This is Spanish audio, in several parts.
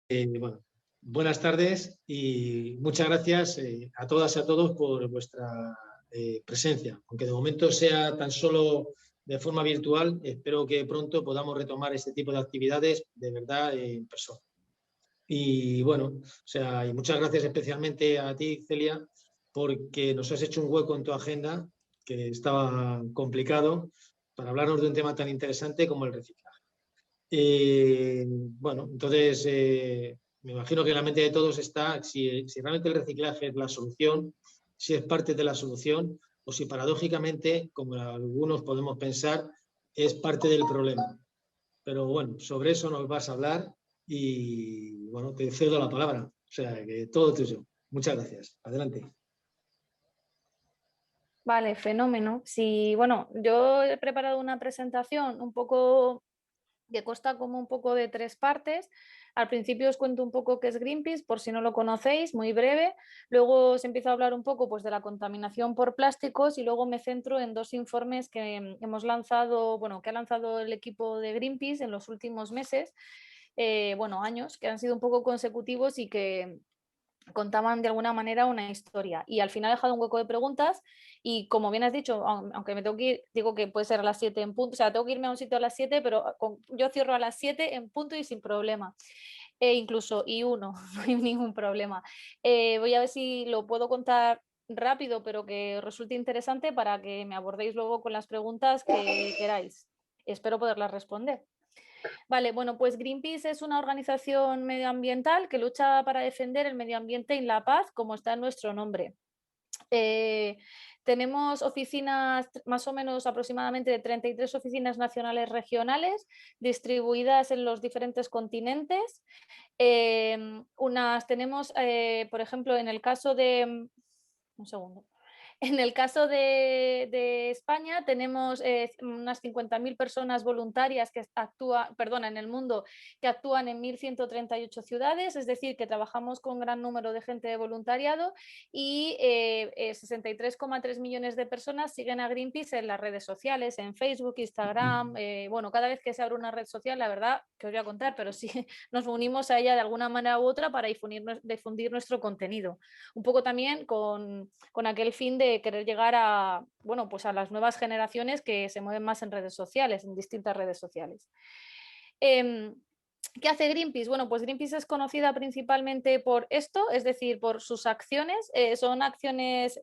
Bueno, buenas tardes y muchas gracias a todas y a todos por vuestra presencia. Aunque de momento sea tan solo de forma virtual, espero que pronto podamos retomar este tipo de actividades de verdad en persona. Y bueno, y muchas gracias especialmente a ti, Celia, porque nos has hecho un hueco en tu agenda, que estaba complicado, para hablarnos de un tema tan interesante como el reciclaje. Bueno, entonces me imagino que en la mente de todos está si realmente el reciclaje es la solución, si es parte de la solución o si paradójicamente, como algunos podemos pensar, es parte del problema. Pero bueno, sobre eso nos vas a hablar y bueno, te cedo la palabra. O sea, que todo tuyo. Muchas gracias. Adelante. Vale, fenómeno. Sí, bueno, yo he preparado una presentación un poco que consta como un poco de 3 partes. Al principio os cuento un poco qué es Greenpeace, por si no lo conocéis, muy breve. Luego os empiezo a hablar un poco pues, de la contaminación por plásticos y luego me centro en 2 informes que hemos lanzado, bueno, que ha lanzado el equipo de Greenpeace en los últimos meses, años, que han sido un poco consecutivos y que contaban de alguna manera una historia. Y al final he dejado un hueco de preguntas y como bien has dicho, aunque me tengo que ir, digo que puede ser a las 7 en punto, o sea, tengo que irme a un sitio a las 7, pero yo cierro a las 7 en punto y sin problema. Incluso I1, no hay ningún problema. Voy a ver si lo puedo contar rápido, pero que resulte interesante para que me abordéis luego con las preguntas que queráis. Espero poderlas responder. Vale, bueno, pues Greenpeace es una organización medioambiental que lucha para defender el medio ambiente y la paz, como está en nuestro nombre. Tenemos oficinas, más o menos aproximadamente de 33 oficinas nacionales regionales distribuidas en los diferentes continentes. Unas tenemos, por ejemplo, en el caso de... Un segundo. En el caso de España tenemos unas 50.000 personas voluntarias que actúan, perdona, en el mundo, que actúan en 1.138 ciudades, es decir, que trabajamos con un gran número de gente de voluntariado y 63,3 millones de personas siguen a Greenpeace en las redes sociales, en Facebook, Instagram, bueno, cada vez que se abre una red social, la verdad, que os voy a contar, pero sí nos unimos a ella de alguna manera u otra para difundir nuestro contenido. Un poco también con aquel fin de querer llegar a, bueno, pues a las nuevas generaciones que se mueven más en redes sociales, en distintas redes sociales. ¿Qué hace Greenpeace? Bueno, pues Greenpeace es conocida principalmente por esto, es decir, por sus acciones. Son acciones,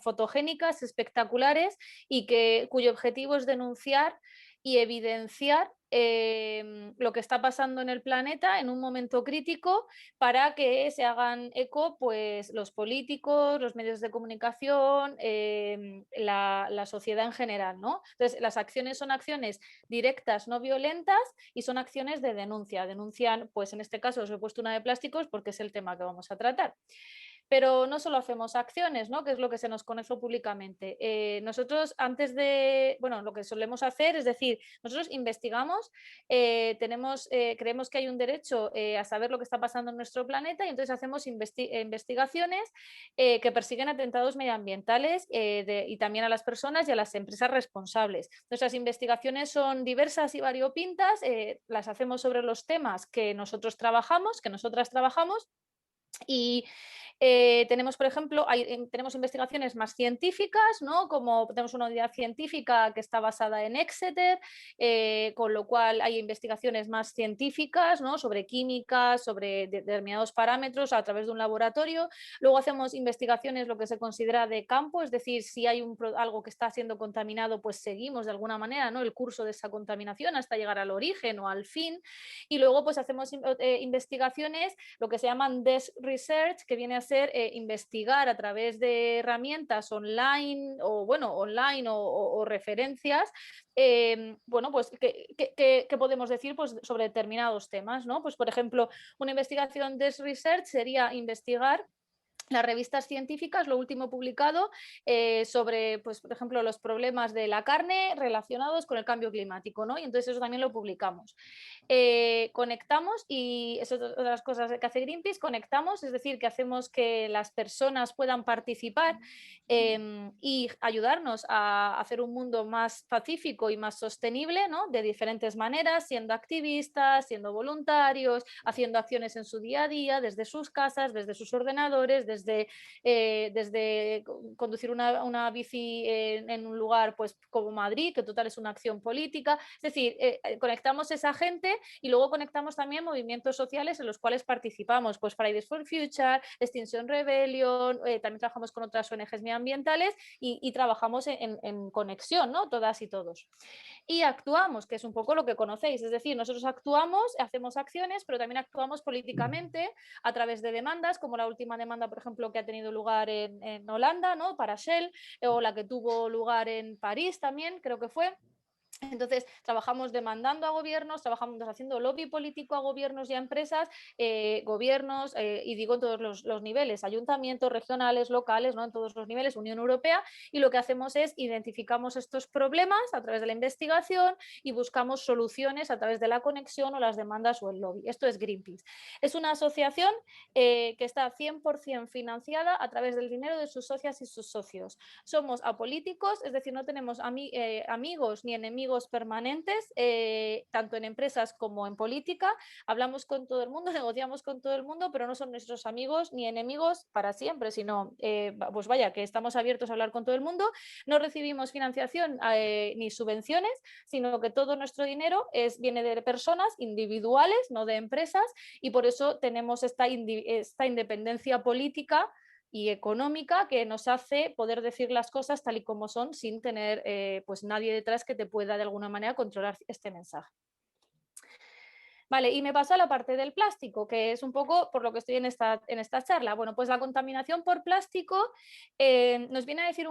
fotogénicas, espectaculares y cuyo objetivo es denunciar y evidenciar lo que está pasando en el planeta en un momento crítico para que se hagan eco pues, los políticos, los medios de comunicación, la sociedad en general, ¿no? Entonces, las acciones son acciones directas, no violentas y son acciones de denuncia. Denuncian, pues en este caso os he puesto una de plásticos porque es el tema que vamos a tratar. Pero no solo hacemos acciones, ¿no? Que es lo que se nos conoce públicamente. Nosotros antes de, bueno, lo que solemos hacer es decir, nosotros investigamos, creemos que hay un derecho a saber lo que está pasando en nuestro planeta y entonces hacemos investigaciones que persiguen atentados medioambientales y también a las personas y a las empresas responsables. Nuestras investigaciones son diversas y variopintas, las hacemos sobre los temas que nosotros trabajamos, que nosotras trabajamos y tenemos, por ejemplo, tenemos investigaciones más científicas, ¿no? Como tenemos una unidad científica que está basada en Exeter, con lo cual hay investigaciones más científicas, ¿no? Sobre química, sobre determinados parámetros a través de un laboratorio. Luego hacemos investigaciones, lo que se considera de campo, es decir, si hay algo que está siendo contaminado, pues seguimos de alguna manera, ¿no? El curso de esa contaminación hasta llegar al origen o al fin. Y luego pues hacemos investigaciones, lo que se llaman desk research, que viene a ser investigar a través de herramientas online o referencias, pues ¿qué podemos decir pues, sobre determinados temas, ¿no? Pues por ejemplo, una investigación de research sería investigar las revistas científicas, lo último publicado sobre, pues, por ejemplo, los problemas de la carne relacionados con el cambio climático, ¿no? Y entonces eso también lo publicamos. Conectamos, y eso es otra de las cosas que hace Greenpeace, conectamos, es decir, que hacemos que las personas puedan participar y ayudarnos a hacer un mundo más pacífico y más sostenible, ¿no? De diferentes maneras, siendo activistas, siendo voluntarios, haciendo acciones en su día a día, desde sus casas, desde sus ordenadores, desde conducir una bici en un lugar pues, como Madrid, que total es una acción política. Es decir, conectamos esa gente y luego conectamos también movimientos sociales en los cuales participamos, pues Fridays for Future, Extinction Rebellion, también trabajamos con otras ONGs medioambientales y trabajamos en conexión, ¿no? Todas y todos. Y actuamos, que es un poco lo que conocéis, es decir, nosotros actuamos, hacemos acciones, pero también actuamos políticamente a través de demandas, como la última demanda, por ejemplo, que ha tenido lugar en Holanda, ¿no? Para Shell, o la que tuvo lugar en París también, creo que fue. Entonces, trabajamos demandando a gobiernos, trabajamos haciendo lobby político a gobiernos y a empresas, y digo en todos los niveles, ayuntamientos, regionales, locales, ¿no? En todos los niveles, Unión Europea, y lo que hacemos es identificamos estos problemas a través de la investigación y buscamos soluciones a través de la conexión o las demandas o el lobby. Esto es Greenpeace. Es una asociación que está 100% financiada a través del dinero de sus socias y sus socios. Somos apolíticos, es decir, no tenemos amigos ni enemigos permanentes, tanto en empresas como en política. Hablamos con todo el mundo, negociamos con todo el mundo, pero no son nuestros amigos ni enemigos para siempre, sino, pues vaya, que estamos abiertos a hablar con todo el mundo. No recibimos financiación ni subvenciones, sino que todo nuestro dinero viene de personas individuales, no de empresas, y por eso tenemos esta independencia política y económica que nos hace poder decir las cosas tal y como son sin tener pues nadie detrás que te pueda de alguna manera controlar este mensaje. Vale, y me paso a la parte del plástico, que es un poco por lo que estoy en esta charla. Bueno, pues la contaminación por plástico nos viene a decir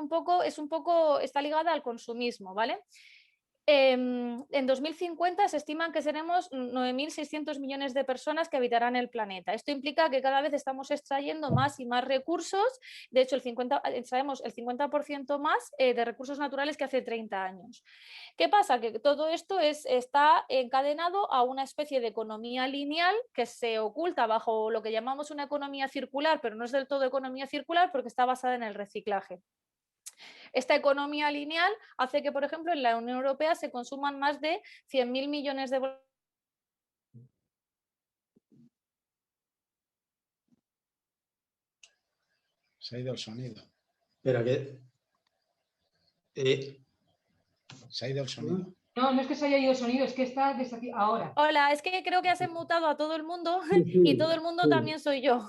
está ligada al consumismo, ¿vale? En 2050 se estiman que seremos 9.600 millones de personas que habitarán el planeta. Esto implica que cada vez estamos extrayendo más y más recursos. De hecho, extraemos el 50% más de recursos naturales que hace 30 años. ¿Qué pasa? Que todo esto está encadenado a una especie de economía lineal que se oculta bajo lo que llamamos una economía circular, pero no es del todo economía circular porque está basada en el reciclaje. Esta economía lineal hace que, por ejemplo, en la Unión Europea se consuman más de 100.000 millones de bolsas. Se ha ido el sonido. Espera, que... Se ha ido el sonido. No, no es que se haya ido el sonido, es que está ahora. Hola, es que creo que has mutado a todo el mundo y todo el mundo también soy yo.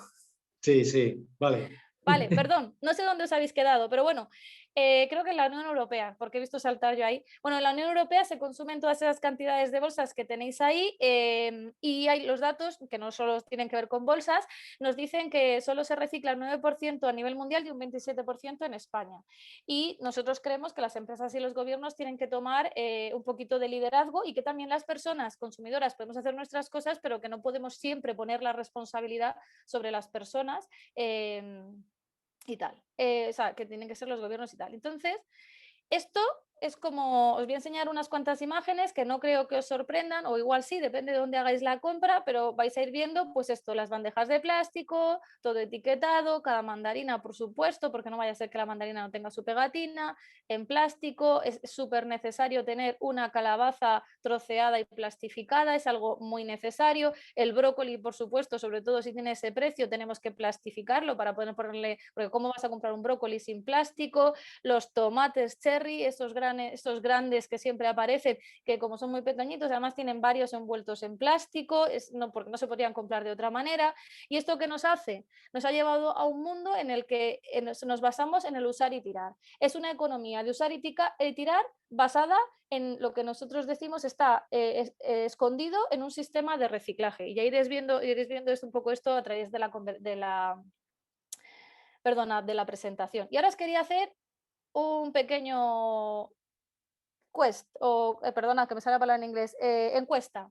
Sí, sí, vale. Vale, perdón, no sé dónde os habéis quedado, pero bueno, creo que en la Unión Europea, porque he visto saltar yo ahí. Bueno, en la Unión Europea se consumen todas esas cantidades de bolsas que tenéis ahí y hay los datos, que no solo tienen que ver con bolsas, nos dicen que solo se recicla el 9% a nivel mundial y un 27% en España. Y nosotros creemos que las empresas y los gobiernos tienen que tomar un poquito de liderazgo y que también las personas consumidoras podemos hacer nuestras cosas, pero que no podemos siempre poner la responsabilidad sobre las personas. Y tal, o sea, que tienen que ser los gobiernos y tal. Entonces, esto es como, os voy a enseñar unas cuantas imágenes que no creo que os sorprendan, o igual sí, depende de dónde hagáis la compra, pero vais a ir viendo, pues esto, las bandejas de plástico, todo etiquetado, cada mandarina, por supuesto, porque no vaya a ser que la mandarina no tenga su pegatina, en plástico. Es súper necesario tener una calabaza troceada y plastificada, es algo muy necesario. El brócoli, por supuesto, sobre todo si tiene ese precio, tenemos que plastificarlo para poder ponerle, porque ¿cómo vas a comprar un brócoli sin plástico? Los tomates cherry, estos grandes que siempre aparecen, que como son muy pequeñitos, además tienen varios envueltos en plástico, porque no se podrían comprar de otra manera. ¿Y esto qué nos hace? Nos ha llevado a un mundo en el que nos basamos en el usar y tirar. Es una economía de usar y tirar basada en lo que nosotros decimos está escondido en un sistema de reciclaje. Y ya iréis viendo un poco esto a través de la presentación. Y ahora os quería hacer un pequeño perdona, que me sale la palabra en inglés, encuesta.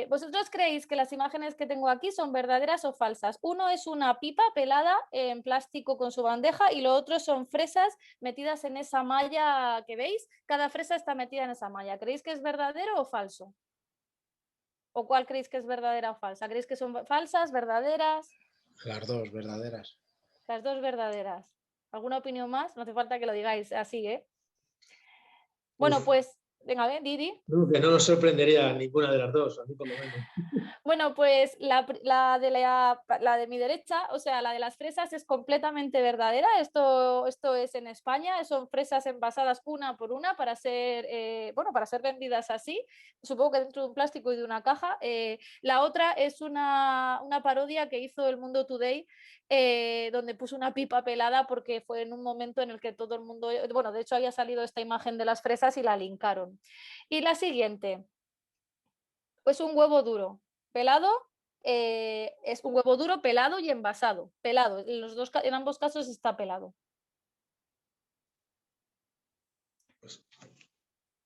¿Vosotros creéis que las imágenes que tengo aquí son verdaderas o falsas? Uno es una pipa pelada en plástico con su bandeja y lo otro son fresas metidas en esa malla que veis. Cada fresa está metida en esa malla. ¿Creéis que es verdadero o falso? ¿O cuál creéis que es verdadera o falsa? ¿Creéis que son falsas, verdaderas? Las dos verdaderas. Las dos verdaderas. ¿Alguna opinión más? No hace falta que lo digáis así, ¿eh? Bueno, Uf, pues, venga, a ver, Didi. no, que no nos sorprendería ninguna de las dos, a mí por lo menos. Bueno, pues la de mi derecha, o sea, la de las fresas es completamente verdadera. Esto es en España, son fresas envasadas una por una para ser, bueno, para ser vendidas así, supongo que dentro de un plástico y de una caja. La otra es una parodia que hizo el Mundo Today, donde puso una pipa pelada porque fue en un momento en el que todo el mundo, bueno, de hecho había salido esta imagen de las fresas y la linkaron. Y la siguiente. Pues un huevo duro, pelado, es un huevo duro pelado y envasado. Pelado, en ambos casos está pelado. Pues,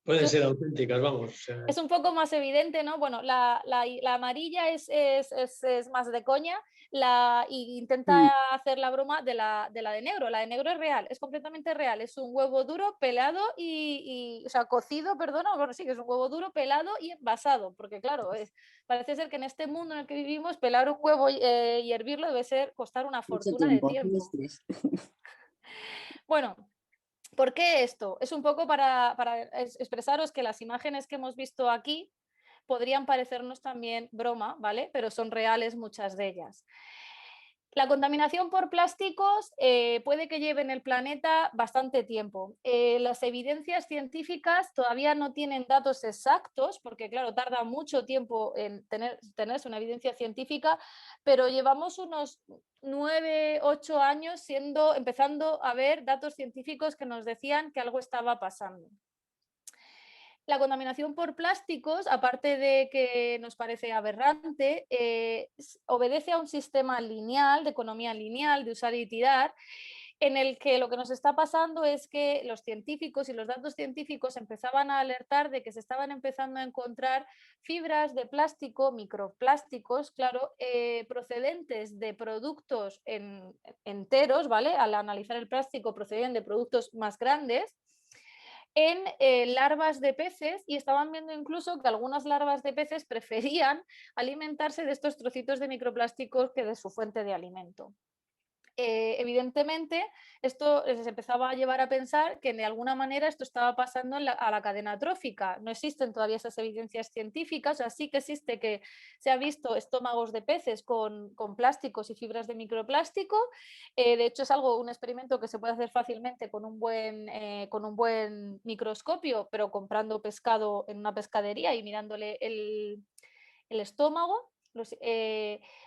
pueden ser auténticas, vamos. O sea, Es un poco más evidente, ¿no? Bueno, la amarilla es más de coña y intenta hacer la broma de la de negro. La de negro es real, es completamente real. Es un huevo duro, pelado o sea, cocido, perdona, bueno, sí, que es un huevo duro, pelado y envasado, porque claro, parece ser que en este mundo en el que vivimos, pelar un huevo y hervirlo costar una Mucho fortuna de tiempo y tiempo. estrés. Bueno, ¿por qué esto? Es un poco para expresaros que las imágenes que hemos visto aquí podrían parecernos también broma, ¿vale? Pero son reales muchas de ellas. La contaminación por plásticos puede que lleve en el planeta bastante tiempo. Las evidencias científicas todavía no tienen datos exactos, porque claro, tarda mucho tiempo en tenerse una evidencia científica, pero llevamos unos 9, 8 años empezando a ver datos científicos que nos decían que algo estaba pasando. La contaminación por plásticos, aparte de que nos parece aberrante, obedece a un sistema lineal, de economía lineal, de usar y tirar, en el que lo que nos está pasando es que los científicos y los datos científicos empezaban a alertar de que se estaban empezando a encontrar fibras de plástico, microplásticos, claro, procedentes de productos enteros, ¿vale? Al analizar el plástico procedían de productos más grandes en larvas de peces y estaban viendo incluso que algunas larvas de peces preferían alimentarse de estos trocitos de microplásticos que de su fuente de alimento. Evidentemente, esto se empezaba a llevar a pensar que de alguna manera esto estaba pasando a la cadena trófica. No existen todavía esas evidencias científicas, así que existe que se ha visto estómagos de peces con plásticos y fibras de microplástico. De hecho, es un experimento que se puede hacer fácilmente con un buen microscopio, pero comprando pescado en una pescadería y mirándole el estómago.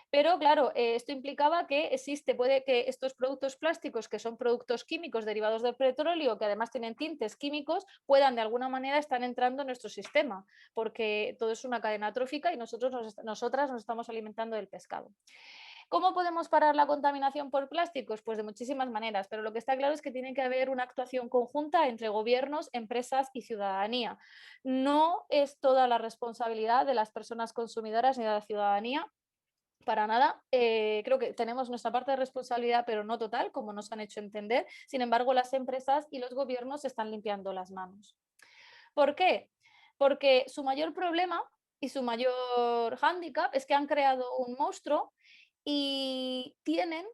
Pero claro, esto implicaba que puede que estos productos plásticos, que son productos químicos derivados del petróleo, que además tienen tintes químicos, puedan de alguna manera estar entrando en nuestro sistema, porque todo es una cadena trófica y nosotras nos estamos alimentando del pescado. ¿Cómo podemos parar la contaminación por plásticos? Pues de muchísimas maneras, pero lo que está claro es que tiene que haber una actuación conjunta entre gobiernos, empresas y ciudadanía. No es toda la responsabilidad de las personas consumidoras ni de la ciudadanía, para nada. Creo que tenemos nuestra parte de responsabilidad, pero no total, como nos han hecho entender. Sin embargo, las empresas y los gobiernos están limpiando las manos. ¿Por qué? Porque su mayor problema y su mayor hándicap es que han creado un monstruo y tienen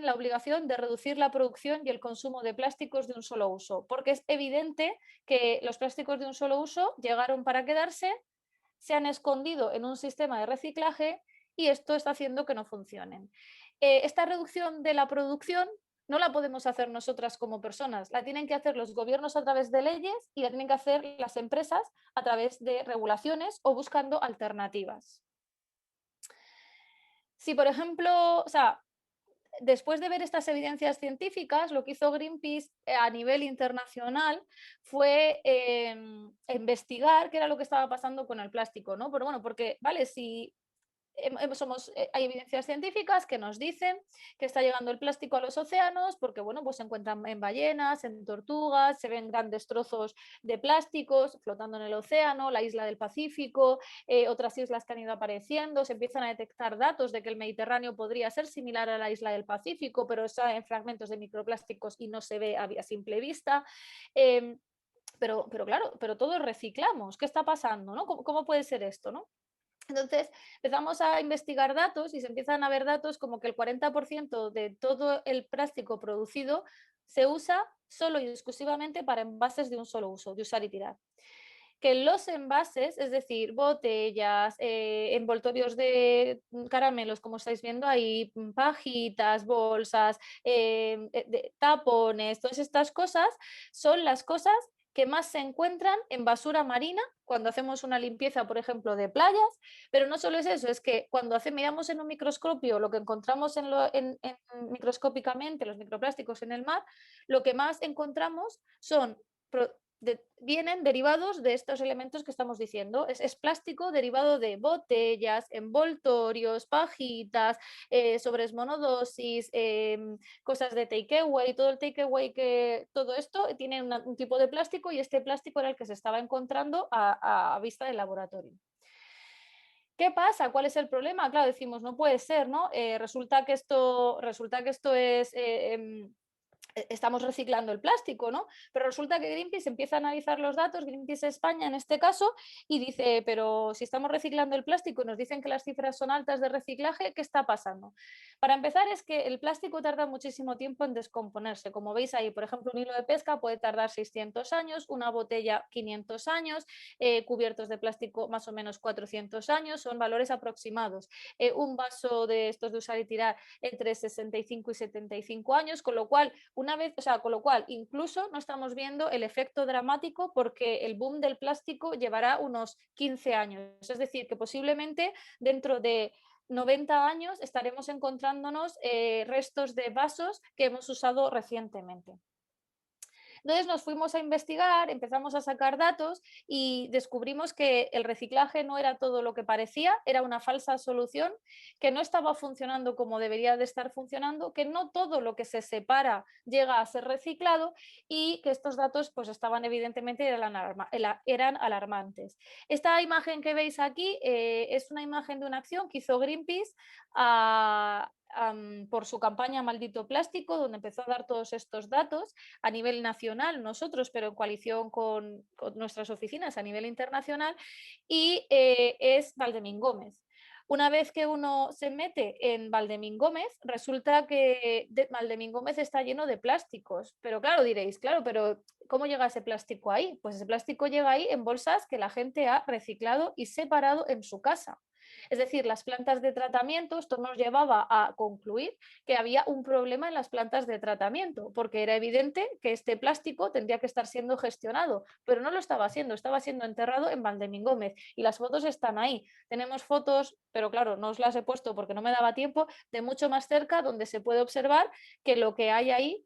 la obligación de reducir la producción y el consumo de plásticos de un solo uso, porque es evidente que los plásticos de un solo uso llegaron para quedarse, se han escondido en un sistema de reciclaje y esto está haciendo que no funcionen. Esta reducción de la producción no la podemos hacer nosotras como personas, la tienen que hacer los gobiernos a través de leyes y la tienen que hacer las empresas a través de regulaciones o buscando alternativas. Si, por ejemplo, o sea, después de ver estas evidencias científicas, lo que hizo Greenpeace a nivel internacional fue investigar qué era lo que estaba pasando con el plástico, ¿no? Pero bueno, porque, vale, si hay evidencias científicas que nos dicen que está llegando el plástico a los océanos porque, bueno, pues se encuentran en ballenas, en tortugas, se ven grandes trozos de plásticos flotando en el océano, la isla del Pacífico, otras islas que han ido apareciendo, se empiezan a detectar datos de que el Mediterráneo podría ser similar a la isla del Pacífico, pero está en fragmentos de microplásticos y no se ve a simple vista. Pero claro, pero todos reciclamos. ¿Qué está pasando? ¿No? ¿Cómo puede ser esto? ¿No? Entonces empezamos a investigar datos y se empiezan a ver datos como que el 40% de todo el plástico producido se usa solo y exclusivamente para envases de un solo uso, de usar y tirar. Que los envases, es decir, botellas, envoltorios de caramelos, como estáis viendo ahí, pajitas, bolsas, tapones, todas estas cosas son las cosas que más se encuentran en basura marina cuando hacemos una limpieza, por ejemplo, de playas, pero no solo es eso, es que cuando miramos en un microscopio lo que encontramos microscópicamente, los microplásticos en el mar, lo que más encontramos son vienen derivados de estos elementos que estamos diciendo. Es plástico derivado de botellas, envoltorios, pajitas, sobres monodosis, cosas de takeaway, todo el takeaway, todo esto tiene un tipo de plástico y este plástico era el que se estaba encontrando a vista del laboratorio. ¿Qué pasa? ¿Cuál es el problema? Claro, decimos, no puede ser, ¿no? Resulta que esto es... estamos reciclando el plástico, ¿no? Pero resulta que Greenpeace empieza a analizar los datos, Greenpeace España en este caso, y dice, pero si estamos reciclando el plástico y nos dicen que las cifras son altas de reciclaje, ¿qué está pasando? Para empezar es que el plástico tarda muchísimo tiempo en descomponerse. Como veis ahí, por ejemplo, un hilo de pesca puede tardar 600 años, una botella 500 años, cubiertos de plástico más o menos 400 años, son valores aproximados. Un vaso de estos de usar y tirar entre 65 y 75 años, con lo cual incluso no estamos viendo el efecto dramático porque el boom del plástico llevará unos 15 años. Es decir, que posiblemente dentro de 90 años estaremos encontrándonos restos de vasos que hemos usado recientemente. Entonces nos fuimos a investigar, empezamos a sacar datos y descubrimos que el reciclaje no era todo lo que parecía, era una falsa solución, que no estaba funcionando como debería de estar funcionando, que no todo lo que se separa llega a ser reciclado y que estos datos pues estaban evidentemente eran alarmantes. Esta imagen que veis aquí es una imagen de una acción que hizo Greenpeace por su campaña Maldito Plástico, donde empezó a dar todos estos datos a nivel nacional, nosotros, pero en coalición con nuestras oficinas a nivel internacional, y es Valdemín Gómez. Una vez que uno se mete en Valdemín Gómez, resulta que Valdemín Gómez está lleno de plásticos. Pero claro, diréis, claro, pero ¿cómo llega ese plástico ahí? Pues ese plástico llega ahí en bolsas que la gente ha reciclado y separado en su casa. Es decir, las plantas de tratamiento, esto nos llevaba a concluir que había un problema en las plantas de tratamiento, porque era evidente que este plástico tendría que estar siendo gestionado, pero no lo estaba siendo enterrado en Valdemín Gómez y las fotos están ahí. Tenemos fotos, pero claro, no os las he puesto porque no me daba tiempo, de mucho más cerca donde se puede observar que lo que hay ahí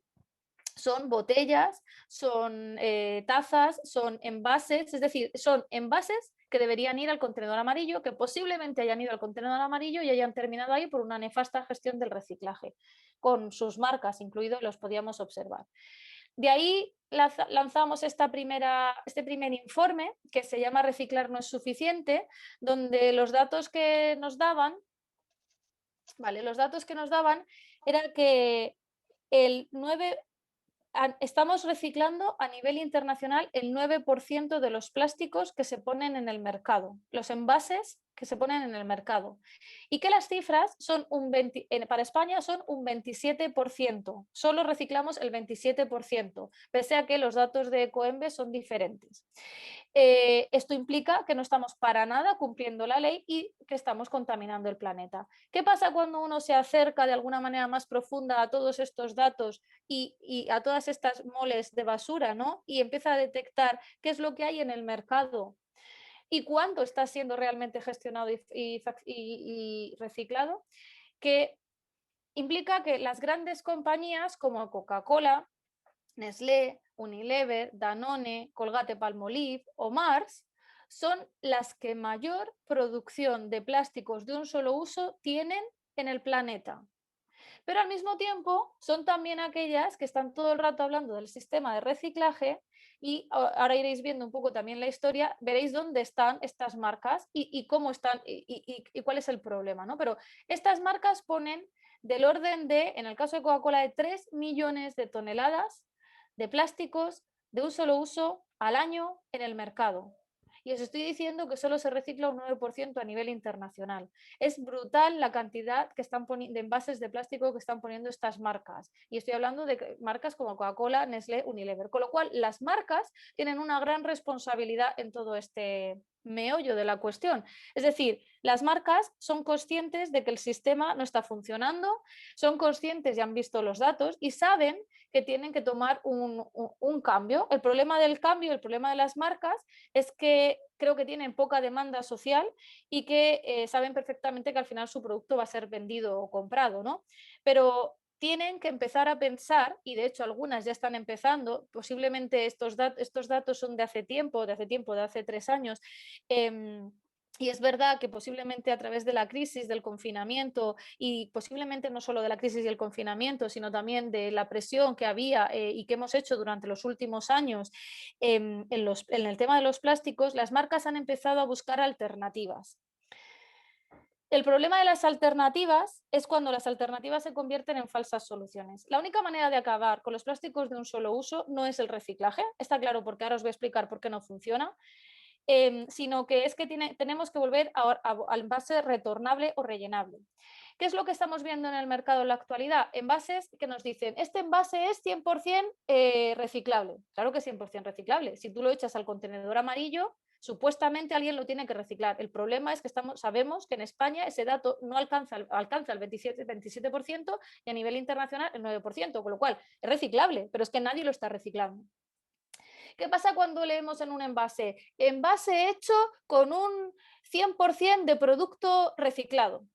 son botellas, son tazas, son envases, es decir, son envases que deberían ir al contenedor amarillo, que posiblemente hayan ido al contenedor amarillo y hayan terminado ahí por una nefasta gestión del reciclaje, con sus marcas incluidos, los podíamos observar. De ahí lanzamos este primer informe que se llama Reciclar no es suficiente, donde los datos que nos daban, era que estamos reciclando a nivel internacional el 9% de los plásticos que se ponen en el mercado, los envases que se ponen en el mercado. Y que las cifras son para España son un 27%, solo reciclamos el 27%, pese a que los datos de Ecoembes son diferentes. Esto implica que no estamos para nada cumpliendo la ley y que estamos contaminando el planeta. ¿Qué pasa cuando uno se acerca de alguna manera más profunda a todos estos datos y a todas estas moles de basura, ¿no? Y empieza a detectar qué es lo que hay en el mercado y cuánto está siendo realmente gestionado y reciclado? Que implica que las grandes compañías como Coca-Cola, Nestlé, Unilever, Danone, Colgate-Palmolive o Mars son las que mayor producción de plásticos de un solo uso tienen en el planeta. Pero al mismo tiempo son también aquellas que están todo el rato hablando del sistema de reciclaje y ahora iréis viendo un poco también la historia, veréis dónde están estas marcas y cómo están y cuál es el problema, ¿no? Pero estas marcas ponen del orden de, en el caso de Coca-Cola, de 3 millones de toneladas de plásticos de un solo uso al año en el mercado. Y os estoy diciendo que solo se recicla un 9% a nivel internacional. Es brutal la cantidad que están de envases de plástico que están poniendo estas marcas. Y estoy hablando de marcas como Coca-Cola, Nestlé, Unilever. Con lo cual, las marcas tienen una gran responsabilidad en todo este meollo de la cuestión. Es decir, las marcas son conscientes de que el sistema no está funcionando, son conscientes y han visto los datos y saben que tienen que tomar un cambio. El problema del cambio, el problema de las marcas es que creo que tienen poca demanda social y que saben perfectamente que al final su producto va a ser vendido o comprado, ¿no? Pero tienen que empezar a pensar, y de hecho algunas ya están empezando, posiblemente estos datos son de hace tiempo, de hace 3 años, y es verdad que posiblemente a través de la crisis, del confinamiento, y posiblemente no solo de la crisis y el confinamiento, sino también de la presión que había y que hemos hecho durante los últimos años en el tema de los plásticos, las marcas han empezado a buscar alternativas. El problema de las alternativas es cuando las alternativas se convierten en falsas soluciones. La única manera de acabar con los plásticos de un solo uso no es el reciclaje, está claro porque ahora os voy a explicar por qué no funciona, sino que es que tenemos que volver al envase retornable o rellenable. ¿Qué es lo que estamos viendo en el mercado en la actualidad? Envases que nos dicen, este envase es 100% reciclable. Claro que es 100% reciclable. Si tú lo echas al contenedor amarillo, supuestamente alguien lo tiene que reciclar. El problema es que sabemos que en España ese dato no alcanza el 27% y a nivel internacional el 9%, con lo cual es reciclable, pero es que nadie lo está reciclando. ¿Qué pasa cuando leemos en un envase? Envase hecho con un 100% de producto reciclado.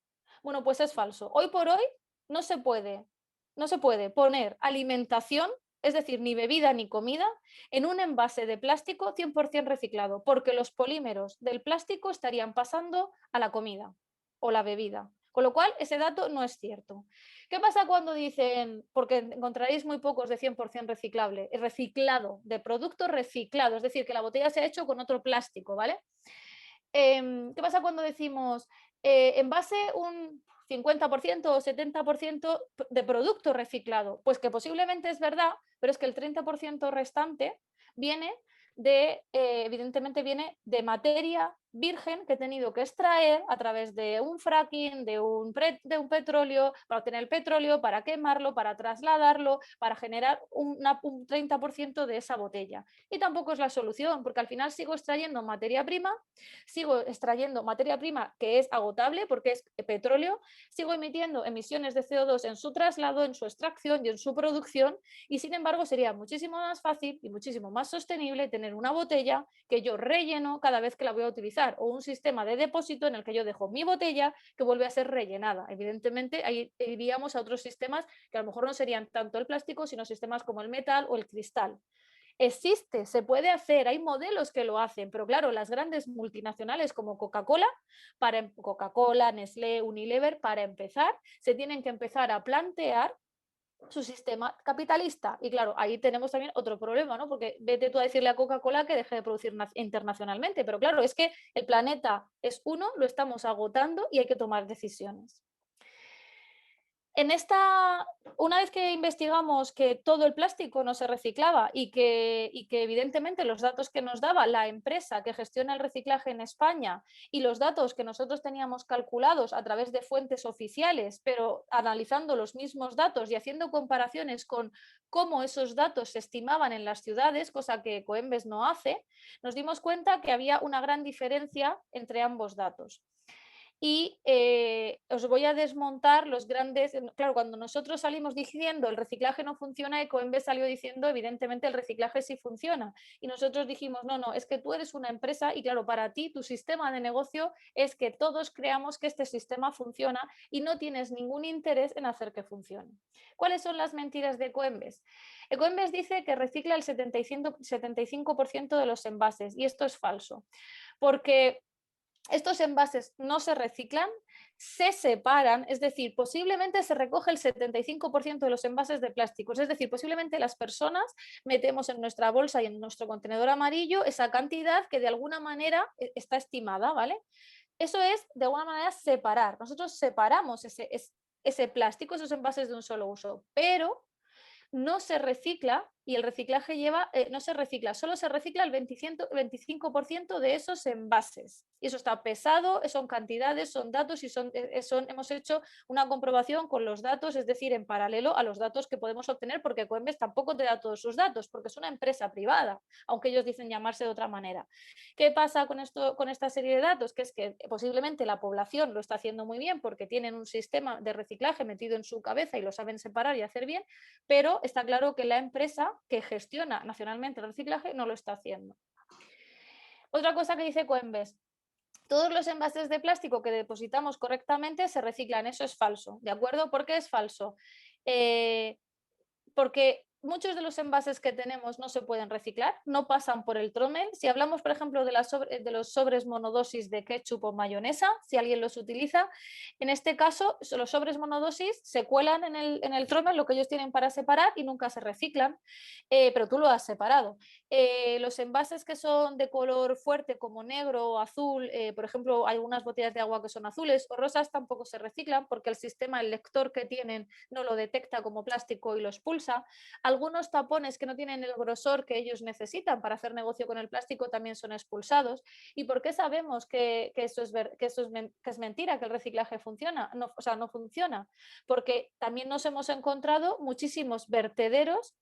Bueno, pues es falso. Hoy por hoy no se puede poner alimentación, es decir, ni bebida ni comida, en un envase de plástico 100% reciclado, porque los polímeros del plástico estarían pasando a la comida o la bebida. Con lo cual, ese dato no es cierto. ¿Qué pasa cuando dicen, porque encontraréis muy pocos de 100% reciclable, reciclado, de producto reciclado, es decir, que la botella se ha hecho con otro plástico, ¿vale? ¿Qué pasa cuando decimos envase un 50% o 70% de producto reciclado? Pues que posiblemente es verdad, pero es que el 30% restante viene evidentemente viene de materia virgen que he tenido que extraer a través de un fracking, de un petróleo, para obtener el petróleo, para quemarlo, para trasladarlo, para generar un 30% de esa botella. Y tampoco es la solución, porque al final sigo extrayendo materia prima que es agotable porque es petróleo, sigo emitiendo emisiones de CO2 en su traslado, en su extracción y en su producción, y sin embargo sería muchísimo más fácil y muchísimo más sostenible tener una botella que yo relleno cada vez que la voy a utilizar, o un sistema de depósito en el que yo dejo mi botella que vuelve a ser rellenada. Evidentemente ahí iríamos a otros sistemas que a lo mejor no serían tanto el plástico, sino sistemas como el metal o el cristal. Existe, se puede hacer, hay modelos que lo hacen, pero claro, las grandes multinacionales como Coca-Cola, Nestlé, Unilever, para empezar, se tienen que empezar a plantear su sistema capitalista. Y claro, ahí tenemos también otro problema, ¿no? Porque vete tú a decirle a Coca-Cola que deje de producir internacionalmente, pero claro, es que el planeta es uno, lo estamos agotando y hay que tomar decisiones. Una vez que investigamos que todo el plástico no se reciclaba y que evidentemente los datos que nos daba la empresa que gestiona el reciclaje en España y los datos que nosotros teníamos calculados a través de fuentes oficiales, pero analizando los mismos datos y haciendo comparaciones con cómo esos datos se estimaban en las ciudades, cosa que Ecoembes no hace, nos dimos cuenta que había una gran diferencia entre ambos datos. Y os voy a desmontar los grandes. Claro, cuando nosotros salimos diciendo el reciclaje no funciona, Ecoembes salió diciendo evidentemente el reciclaje sí funciona. Y nosotros dijimos, no, es que tú eres una empresa y claro, para ti tu sistema de negocio es que todos creamos que este sistema funciona y no tienes ningún interés en hacer que funcione. ¿Cuáles son las mentiras de Ecoembes? Ecoembes dice que recicla el 75% de los envases y esto es falso. porque estos envases no se reciclan, se separan, es decir, posiblemente se recoge el 75% de los envases de plásticos, es decir, posiblemente las personas metemos en nuestra bolsa y en nuestro contenedor amarillo esa cantidad que de alguna manera está estimada, ¿vale? Eso es, de alguna manera, separar. Nosotros separamos ese plástico, esos envases de un solo uso, pero no se recicla y el reciclaje no se recicla, solo se recicla el 25% de esos envases. Y eso está pesado, son cantidades, son datos y hemos hecho una comprobación con los datos, es decir, en paralelo a los datos que podemos obtener, porque Coembes tampoco te da todos sus datos, porque es una empresa privada, aunque ellos dicen llamarse de otra manera. ¿Qué pasa con esta serie de datos? Que es que posiblemente la población lo está haciendo muy bien porque tienen un sistema de reciclaje metido en su cabeza y lo saben separar y hacer bien, pero está claro que la empresa que gestiona nacionalmente el reciclaje no lo está haciendo. Otra cosa que dice Coembes: todos los envases de plástico que depositamos correctamente se reciclan. Eso es falso, ¿de acuerdo? ¿Por qué es falso? Porque muchos de los envases que tenemos no se pueden reciclar, no pasan por el trommel. Si hablamos, por ejemplo, de los sobres monodosis de ketchup o mayonesa, si alguien los utiliza, en este caso los sobres monodosis se cuelan en el trommel, lo que ellos tienen para separar, y nunca se reciclan, pero tú lo has separado. Los envases que son de color fuerte como negro o azul, por ejemplo, hay algunas botellas de agua que son azules o rosas, tampoco se reciclan porque el sistema, el lector que tienen, no lo detecta como plástico y lo expulsa. Algunos tapones que no tienen el grosor que ellos necesitan para hacer negocio con el plástico también son expulsados. ¿Y por qué sabemos que es mentira, que el reciclaje funciona? No, o sea, no funciona, porque también nos hemos encontrado muchísimos vertederos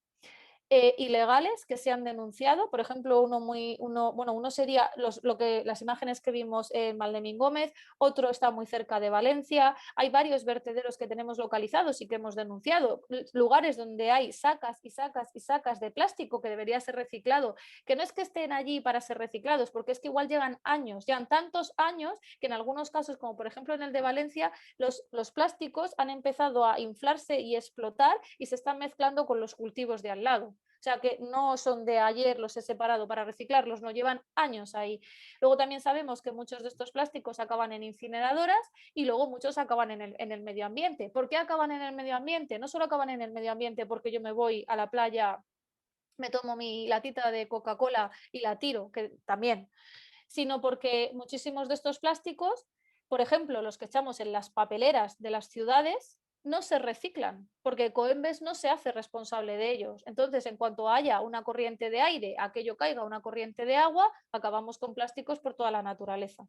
ilegales que se han denunciado. Por ejemplo, uno sería las imágenes que vimos en Valdemín Gómez, otro está muy cerca de Valencia. Hay varios vertederos que tenemos localizados y que hemos denunciado, lugares donde hay sacas y sacas y sacas de plástico que debería ser reciclado, que no es que estén allí para ser reciclados, porque es que igual llevan tantos años que en algunos casos, como por ejemplo en el de Valencia, los plásticos han empezado a inflarse y explotar y se están mezclando con los cultivos de al lado. O sea que no son de ayer, los he separado para reciclarlos, no, llevan años ahí. Luego también sabemos que muchos de estos plásticos acaban en incineradoras y luego muchos acaban en el medio ambiente. ¿Por qué acaban en el medio ambiente? No solo acaban en el medio ambiente porque yo me voy a la playa, me tomo mi latita de Coca-Cola y la tiro, que también, sino porque muchísimos de estos plásticos, por ejemplo, los que echamos en las papeleras de las ciudades, no se reciclan, porque Coembes no se hace responsable de ellos. Entonces, en cuanto haya una corriente de aire, aquello caiga una corriente de agua, acabamos con plásticos por toda la naturaleza.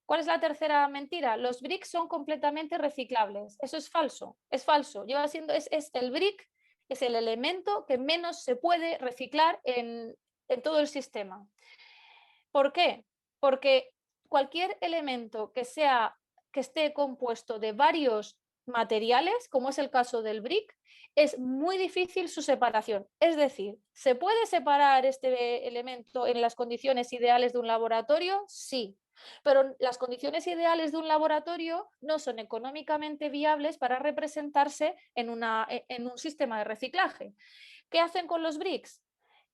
¿Cuál es la tercera mentira? Los bricks son completamente reciclables. Eso es falso, es falso. El brick es el elemento que menos se puede reciclar en todo el sistema. ¿Por qué? Porque cualquier elemento que esté compuesto de varios materiales, como es el caso del brick, es muy difícil su separación. Es decir, ¿se puede separar este elemento en las condiciones ideales de un laboratorio? Sí, pero las condiciones ideales de un laboratorio no son económicamente viables para representarse en un sistema de reciclaje. ¿Qué hacen con los bricks?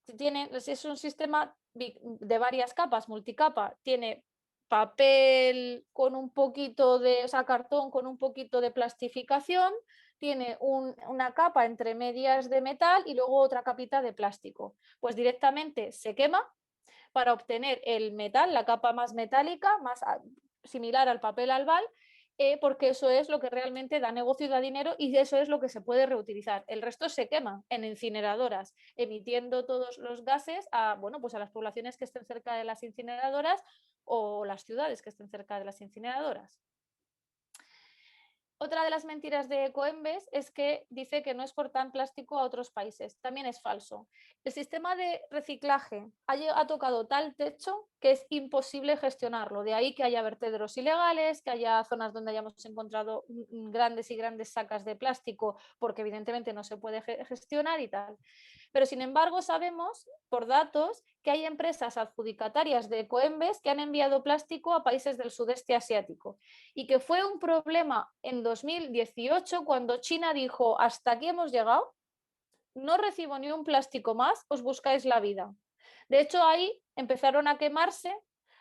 Es un sistema de varias capas, multicapa, tiene papel con un poquito de, o sea, cartón con un poquito de plastificación, tiene una capa entre medias de metal y luego otra capita de plástico. Pues directamente se quema para obtener el metal, la capa más metálica, más similar al papel albal, porque eso es lo que realmente da negocio y da dinero y eso es lo que se puede reutilizar. El resto se quema en incineradoras, emitiendo todos los gases a las poblaciones que estén cerca de las incineradoras o las ciudades que estén cerca de las incineradoras. Otra de las mentiras de Coembes es que dice que no exportan plástico a otros países. También es falso. El sistema de reciclaje ha tocado tal techo que es imposible gestionarlo. De ahí que haya vertederos ilegales, que haya zonas donde hayamos encontrado grandes y grandes sacas de plástico porque evidentemente no se puede gestionar y tal. Pero sin embargo sabemos por datos que hay empresas adjudicatarias de Coembes que han enviado plástico a países del sudeste asiático y que fue un problema en 2018 cuando China dijo: hasta aquí hemos llegado, no recibo ni un plástico más, os buscáis la vida. De hecho, ahí empezaron a quemarse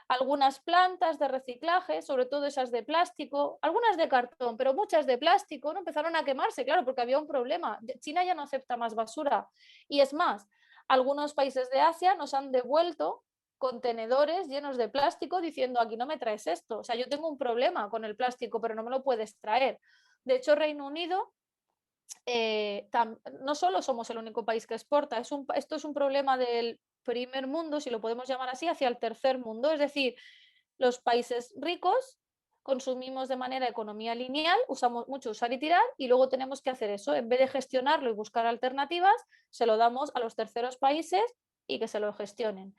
algunas plantas de reciclaje, sobre todo esas de plástico, algunas de cartón, pero muchas de plástico, ¿no? Empezaron a quemarse, claro, porque había un problema. China ya no acepta más basura. Y es más, algunos países de Asia nos han devuelto contenedores llenos de plástico diciendo, aquí no me traes esto. O sea, yo tengo un problema con el plástico, pero no me lo puedes traer. De hecho, Reino Unido no solo somos el único país que exporta, esto es un problema del primer mundo, si lo podemos llamar así, hacia el tercer mundo. Es decir, los países ricos consumimos de manera economía lineal, usamos mucho usar y tirar y luego tenemos que hacer eso. En vez de gestionarlo y buscar alternativas, se lo damos a los terceros países y que se lo gestionen.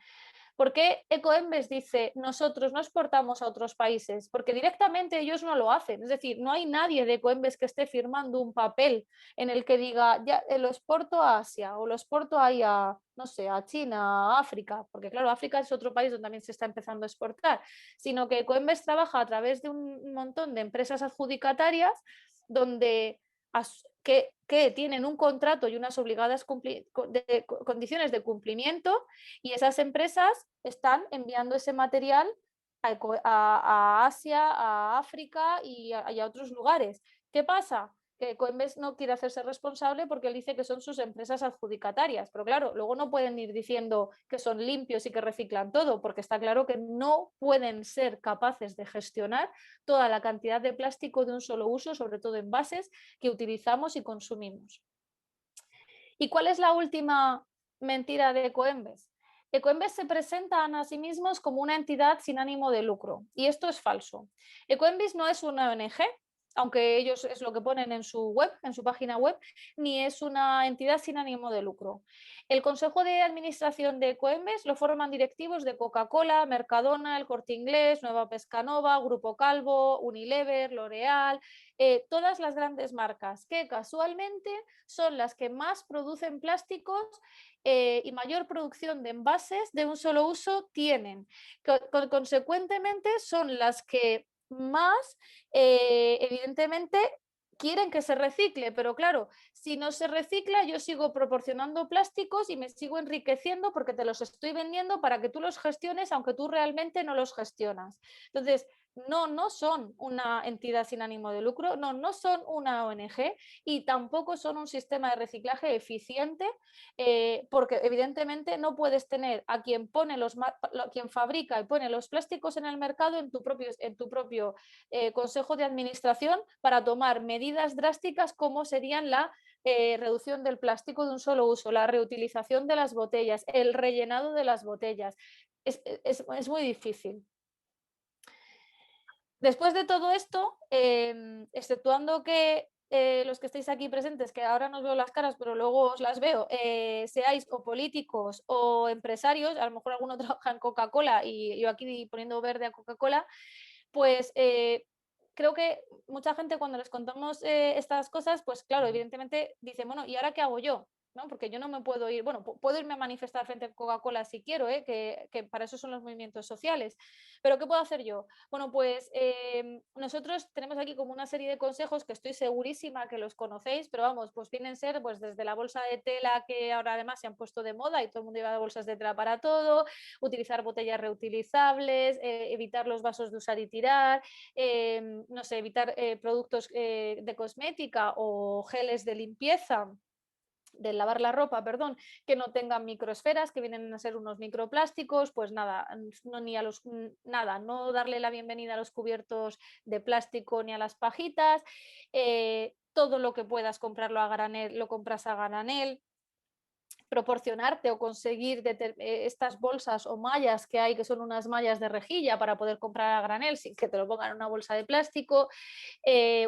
¿Por qué Ecoembes dice nosotros no exportamos a otros países? Porque directamente ellos no lo hacen. Es decir, no hay nadie de Ecoembes que esté firmando un papel en el que diga ya lo exporto a Asia o lo exporto ahí a, no sé, a China, a África, porque claro, África es otro país donde también se está empezando a exportar, sino que Ecoembes trabaja a través de un montón de empresas adjudicatarias donde que tienen un contrato y unas obligadas condiciones de cumplimiento y esas empresas están enviando ese material a Asia, a África y a otros lugares. ¿Qué pasa? Que Coinbase no quiere hacerse responsable porque él dice que son sus empresas adjudicatarias, pero claro, luego no pueden ir diciendo que son limpios y que reciclan todo, porque está claro que no pueden ser capaces de gestionar toda la cantidad de plástico de un solo uso, sobre todo envases, que utilizamos y consumimos. ¿Y cuál es la última mentira de Ecoembes? Ecoembes se presentan a sí mismos como una entidad sin ánimo de lucro y esto es falso. Ecoembes no es una ONG, aunque ellos es lo que ponen en su web, en su página web, ni es una entidad sin ánimo de lucro. El consejo de administración de Ecoembes lo forman directivos de Coca-Cola, Mercadona, El Corte Inglés, Nueva Pescanova, Grupo Calvo, Unilever, L'Oreal, todas las grandes marcas que casualmente son las que más producen plásticos y mayor producción de envases de un solo uso tienen. Consecuentemente son las que más, evidentemente, quieren que se recicle, pero claro, si no se recicla, yo sigo proporcionando plásticos y me sigo enriqueciendo porque te los estoy vendiendo para que tú los gestiones, aunque tú realmente no los gestionas. Entonces, no son una entidad sin ánimo de lucro, no son una ONG y tampoco son un sistema de reciclaje eficiente, porque evidentemente no puedes tener a quien quien fabrica y pone los plásticos en el mercado en tu propio consejo de administración para tomar medidas drásticas como serían la reducción del plástico de un solo uso, la reutilización de las botellas, el rellenado de las botellas. Es muy difícil. Después de todo esto, exceptuando que los que estáis aquí presentes, que ahora no os veo las caras, pero luego os las veo, seáis o políticos o empresarios, a lo mejor alguno trabaja en Coca-Cola y yo aquí poniendo verde a Coca-Cola, pues creo que mucha gente cuando les contamos estas cosas, pues claro, evidentemente dice, bueno, ¿y ahora qué hago yo? ¿No? Porque yo no me puedo ir, bueno, puedo irme a manifestar frente a Coca-Cola si quiero, que para eso son los movimientos sociales, pero ¿qué puedo hacer yo? Bueno, pues nosotros tenemos aquí como una serie de consejos que estoy segurísima que los conocéis, pero vamos, pues vienen a ser pues desde la bolsa de tela que ahora además se han puesto de moda y todo el mundo lleva bolsas de tela para todo, utilizar botellas reutilizables, evitar los vasos de usar y tirar, no sé, evitar productos de cosmética o geles de limpieza de lavar la ropa, perdón, que no tengan microesferas, que vienen a ser unos microplásticos, pues nada, no darle la bienvenida a los cubiertos de plástico ni a las pajitas, todo lo que puedas comprarlo a granel, lo compras a granel, proporcionarte o conseguir estas bolsas o mallas que hay, que son unas mallas de rejilla para poder comprar a granel sin que te lo pongan en una bolsa de plástico,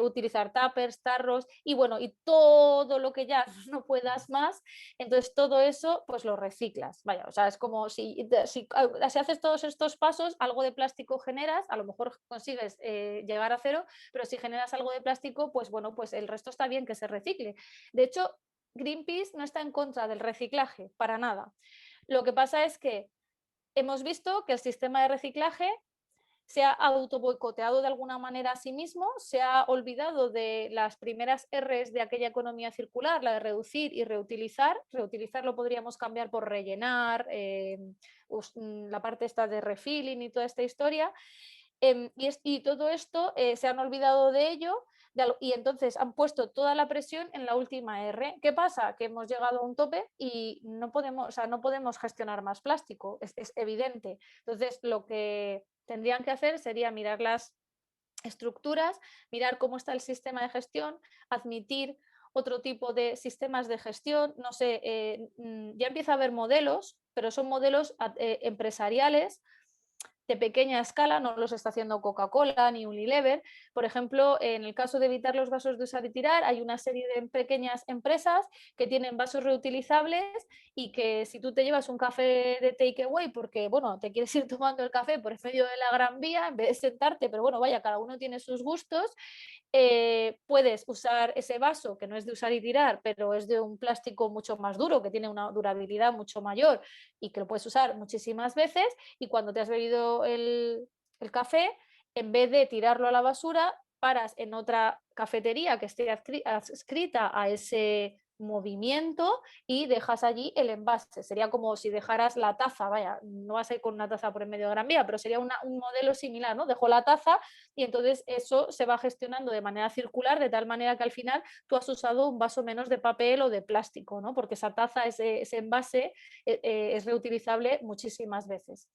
utilizar tuppers, tarros y bueno, y todo lo que ya no puedas más, entonces todo eso pues lo reciclas. Vaya, o sea, es como si haces todos estos pasos, algo de plástico generas, a lo mejor consigues llegar a cero, pero si generas algo de plástico, pues bueno, pues el resto está bien que se recicle. De hecho, Greenpeace no está en contra del reciclaje, para nada. Lo que pasa es que hemos visto que el sistema de reciclaje se ha autoboicoteado de alguna manera a sí mismo, se ha olvidado de las primeras Rs de aquella economía circular, la de reducir y reutilizar. Reutilizar lo podríamos cambiar por rellenar, la parte esta de refilling y toda esta historia. Y todo esto se han olvidado de ello y entonces han puesto toda la presión en la última R. ¿Qué pasa? Que hemos llegado a un tope y no podemos, o sea, no podemos gestionar más plástico, es evidente. Entonces, lo que tendrían que hacer sería mirar las estructuras, mirar cómo está el sistema de gestión, admitir otro tipo de sistemas de gestión, no sé, ya empieza a haber modelos, pero son modelos empresariales de pequeña escala, no los está haciendo Coca-Cola ni Unilever. Por ejemplo, en el caso de evitar los vasos de usar y tirar, hay una serie de pequeñas empresas que tienen vasos reutilizables y que si tú te llevas un café de takeaway porque, bueno, te quieres ir tomando el café por el medio de la Gran Vía, en vez de sentarte, pero bueno, vaya, cada uno tiene sus gustos, puedes usar ese vaso que no es de usar y tirar, pero es de un plástico mucho más duro, que tiene una durabilidad mucho mayor y que lo puedes usar muchísimas veces, y cuando te has bebido el café, en vez de tirarlo a la basura, paras en otra cafetería que esté adscrita a ese movimiento y dejas allí el envase. Sería como si dejaras la taza, vaya, no vas a ir con una taza por en medio de Gran Vía, pero sería un modelo similar, ¿no? Dejo la taza y entonces eso se va gestionando de manera circular, de tal manera que al final tú has usado un vaso menos de papel o de plástico, ¿no? Porque esa taza, ese envase es reutilizable muchísimas veces.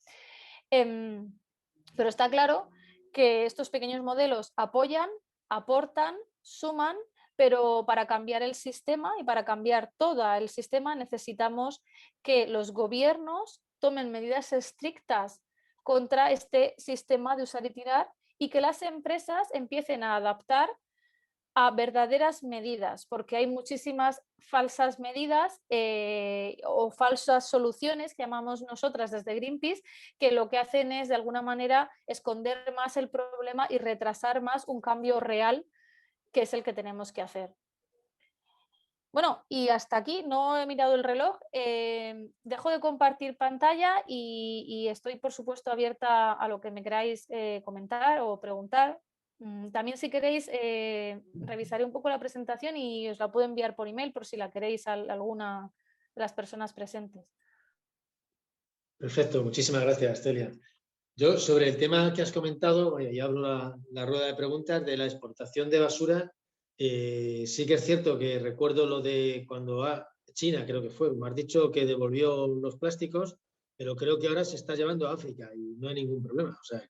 Pero está claro que estos pequeños modelos apoyan, aportan, suman, pero para cambiar el sistema y para cambiar todo el sistema necesitamos que los gobiernos tomen medidas estrictas contra este sistema de usar y tirar y que las empresas empiecen a adaptar a verdaderas medidas, porque hay muchísimas falsas medidas o falsas soluciones que llamamos nosotras desde Greenpeace, que lo que hacen es de alguna manera esconder más el problema y retrasar más un cambio real, que es el que tenemos que hacer. Bueno, y hasta aquí, no he mirado el reloj, dejo de compartir pantalla y estoy por supuesto abierta a lo que me queráis comentar o preguntar. También si queréis revisaré un poco la presentación y os la puedo enviar por email por si la queréis a alguna de las personas presentes. Perfecto, muchísimas gracias, Celia. Yo, sobre el tema que has comentado, ya abro la rueda de preguntas de la exportación de basura. Sí que es cierto que recuerdo lo de cuando China, creo que fue, me has dicho que devolvió los plásticos, pero creo que ahora se está llevando a África y no hay ningún problema. O sea,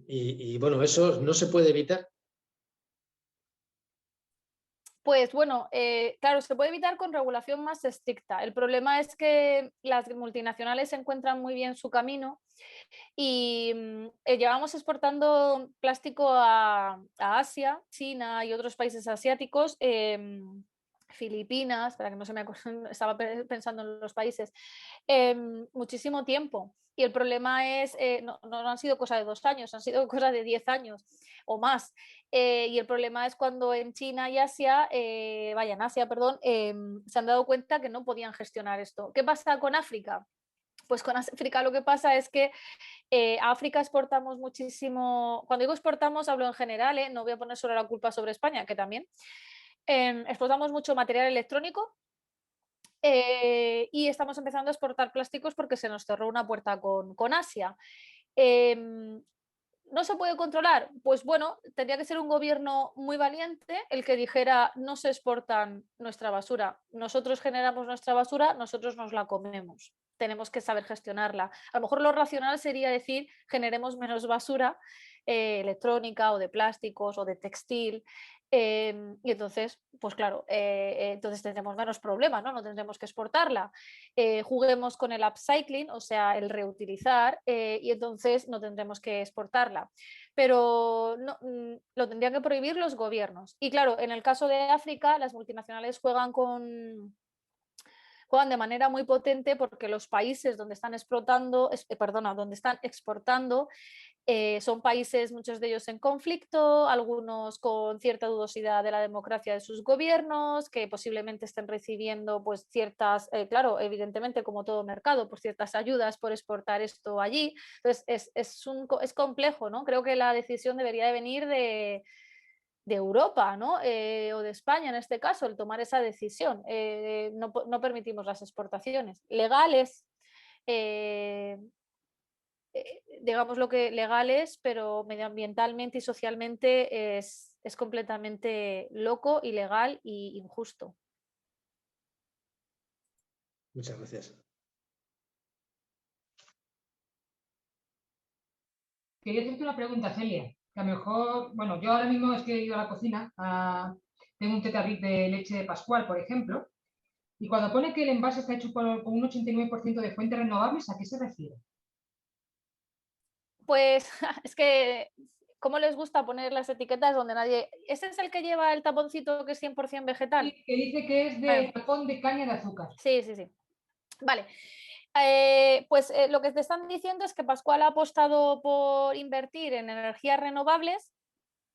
y bueno, eso no se puede evitar. Pues bueno, claro, se puede evitar con regulación más estricta. El problema es que las multinacionales encuentran muy bien su camino y llevamos exportando plástico a Asia, China y otros países asiáticos, Filipinas, para que no se me acuerdo, estaba pensando en los países, muchísimo tiempo. Y el problema es, no han sido cosa de 2 años, han sido cosa de 10 años o más. Y el problema es cuando en China y Asia, en Asia, perdón, se han dado cuenta que no podían gestionar esto. ¿Qué pasa con África? Pues con África lo que pasa es que a África exportamos muchísimo, cuando digo exportamos hablo en general, no voy a poner solo la culpa sobre España, que también. Exportamos mucho material electrónico y estamos empezando a exportar plásticos porque se nos cerró una puerta con Asia. ¿No se puede controlar? Pues bueno, tendría que ser un gobierno muy valiente el que dijera no se exportan nuestra basura, nosotros generamos nuestra basura, nosotros nos la comemos, tenemos que saber gestionarla. A lo mejor lo racional sería decir generemos menos basura electrónica o de plásticos o de textil. Y entonces, pues claro, entonces tendremos menos problemas, ¿no? No tendremos que exportarla. Juguemos con el upcycling, o sea, el reutilizar, y entonces no tendremos que exportarla. Pero no, lo tendrían que prohibir los gobiernos. Y claro, en el caso de África, las multinacionales juegan con juegan de manera muy potente porque los países donde están exportando son países, muchos de ellos en conflicto, algunos con cierta dudosidad de la democracia de sus gobiernos, que posiblemente estén recibiendo pues ciertas, claro, evidentemente como todo mercado, pues ciertas ayudas por exportar esto allí. Entonces es complejo, ¿no? Creo que la decisión debería de venir de Europa, ¿no? O de España en este caso, el tomar esa decisión. No permitimos las exportaciones legales. Digamos lo que legales, pero medioambientalmente y socialmente es completamente loco, ilegal e injusto. Muchas gracias. Quería hacerte una pregunta, Celia, que a lo mejor, bueno, yo ahora mismo es que he ido a la cocina, tengo un tetarrif de leche de Pascual, por ejemplo, y cuando pone que el envase está hecho con un 89% de fuentes renovables, ¿a qué se refiere? Pues es que, ¿cómo les gusta poner las etiquetas donde nadie... ¿Ese es el que lleva el taponcito que es 100% vegetal? Sí, que dice que es de tapón de caña de azúcar. Sí. Vale. Pues lo que te están diciendo es que Pascual ha apostado por invertir en energías renovables.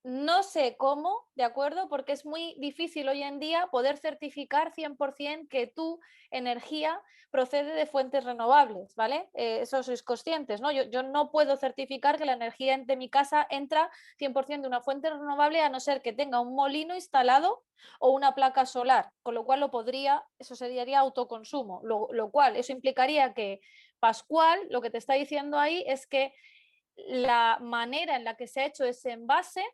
No sé cómo, ¿de acuerdo? Porque es muy difícil hoy en día poder certificar 100% que tu energía procede de fuentes renovables, ¿vale? Eso sois conscientes, ¿no? Yo no puedo certificar que la energía de mi casa entra 100% de una fuente renovable a no ser que tenga un molino instalado o una placa solar, con lo cual eso sería autoconsumo, lo cual eso implicaría que Pascual lo que te está diciendo ahí es que la manera en la que se ha hecho ese envase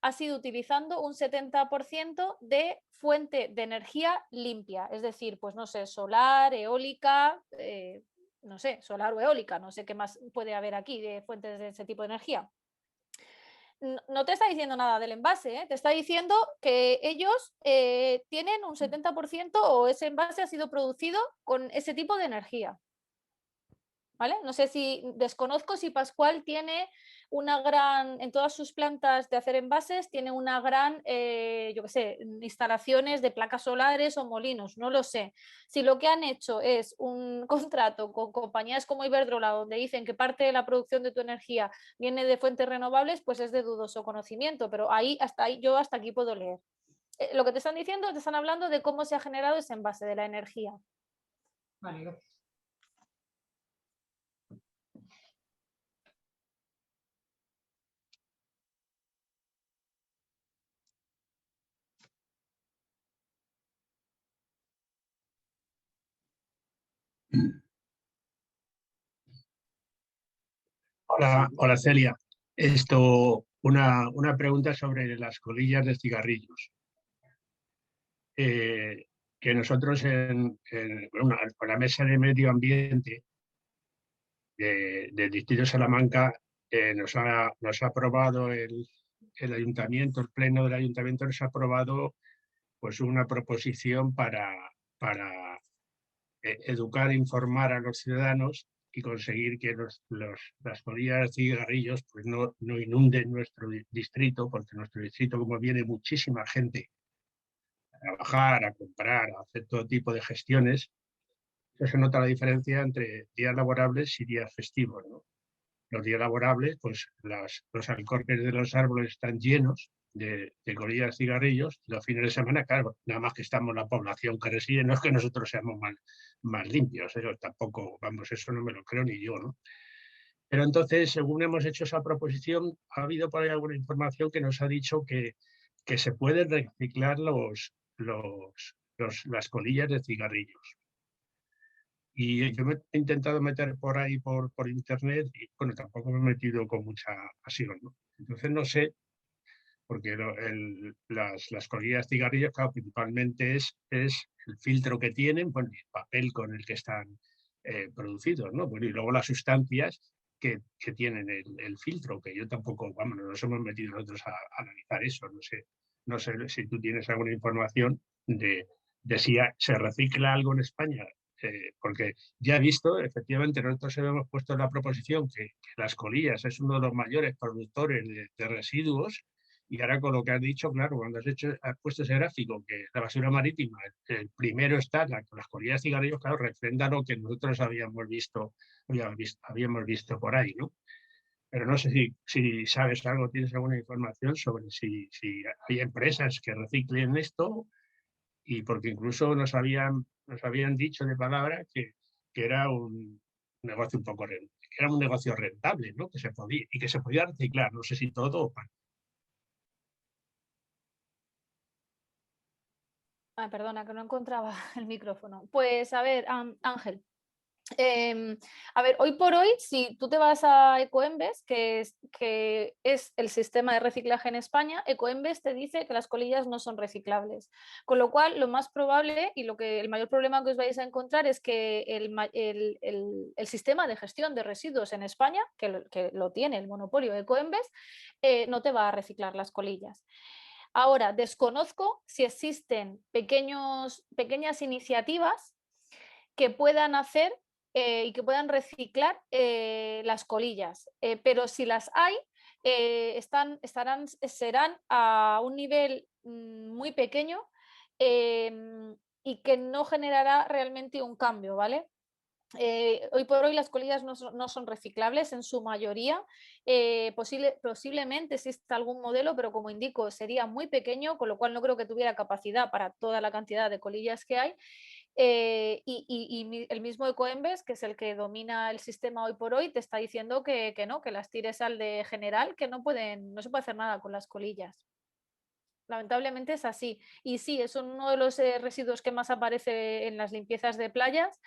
ha sido utilizando un 70% de fuente de energía limpia, es decir, pues no sé, solar, eólica, no sé, solar o eólica, no sé qué más puede haber aquí de fuentes de ese tipo de energía. No te está diciendo nada del envase, ¿eh? Te está diciendo que ellos tienen un 70% o ese envase ha sido producido con ese tipo de energía. ¿Vale? No sé si desconozco si Pascual tiene una gran, en todas sus plantas de hacer envases, tiene una gran, yo qué sé, instalaciones de placas solares o molinos, no lo sé. Si lo que han hecho es un contrato con compañías como Iberdrola, donde dicen que parte de la producción de tu energía viene de fuentes renovables, pues es de dudoso conocimiento, pero yo hasta aquí puedo leer. Lo que te están diciendo, te están hablando de cómo se ha generado ese envase de la energía. Vale, gracias. Hola Celia. Una pregunta sobre las colillas de cigarrillos. Que nosotros con la Mesa de Medio Ambiente del Distrito de Salamanca nos ha aprobado el Ayuntamiento, el Pleno del Ayuntamiento nos ha aprobado pues una proposición para educar e informar a los ciudadanos y conseguir que las colillas de cigarrillos pues no inunden nuestro distrito, porque nuestro distrito, como viene muchísima gente a trabajar, a comprar, a hacer todo tipo de gestiones, eso se nota la diferencia entre días laborables y días festivos, ¿no? Los días laborables, pues los alcorques de los árboles están llenos de colillas de cigarrillos, y los fines de semana, claro, nada más que estamos la población que reside, no es que nosotros seamos más limpios, eso tampoco, vamos, eso no me lo creo ni yo, ¿no? Pero entonces, según hemos hecho esa proposición, ha habido por ahí alguna información que nos ha dicho que se pueden reciclar las colillas de cigarrillos. Y yo me he intentado meter por ahí por internet y bueno, tampoco me he metido con mucha pasión, ¿no? Entonces no sé, porque las colillas de cigarrillos, claro, principalmente es el filtro que tienen, bueno, y el papel con el que están producidos, ¿no? Bueno, y luego las sustancias que tienen el filtro, que yo tampoco, vamos, no nos hemos metido nosotros a analizar eso, no sé si tú tienes alguna información de si se recicla algo en España. Porque ya he visto, efectivamente, nosotros hemos puesto en la proposición que las colillas es uno de los mayores productores de residuos Y ahora con lo que has dicho, claro, cuando has puesto ese gráfico, que la basura marítima, el primero está con las colillas de cigarrillos, claro, refrenda lo que nosotros habíamos visto por ahí, ¿no? Pero no sé si sabes algo, tienes alguna información sobre si hay empresas que reciclen esto, y porque incluso nos habían dicho de palabra que era un negocio era un negocio rentable, ¿no? Que se podía reciclar, no sé si todo o parte. Ay, perdona, que no encontraba el micrófono. Pues a ver, Ángel. A ver, hoy por hoy, si tú te vas a Ecoembes, que es el sistema de reciclaje en España, Ecoembes te dice que las colillas no son reciclables. Con lo cual, lo más probable y el mayor problema que os vais a encontrar es que el sistema de gestión de residuos en España, que lo tiene el monopolio Ecoembes, no te va a reciclar las colillas. Ahora, desconozco si existen pequeñas iniciativas que puedan hacer y que puedan reciclar las colillas, pero si las hay, serán a un nivel muy pequeño y que no generará realmente un cambio, ¿vale? Hoy por hoy las colillas no son reciclables en su mayoría. Posiblemente exista algún modelo, pero como indico, sería muy pequeño, con lo cual no creo que tuviera capacidad para toda la cantidad de colillas que hay. Y el mismo Ecoembes, que es el que domina el sistema hoy por hoy, te está diciendo que no, que las tires al de general, que no se puede hacer nada con las colillas. Lamentablemente es así. Y sí, es uno de los residuos que más aparece en las limpiezas de playas.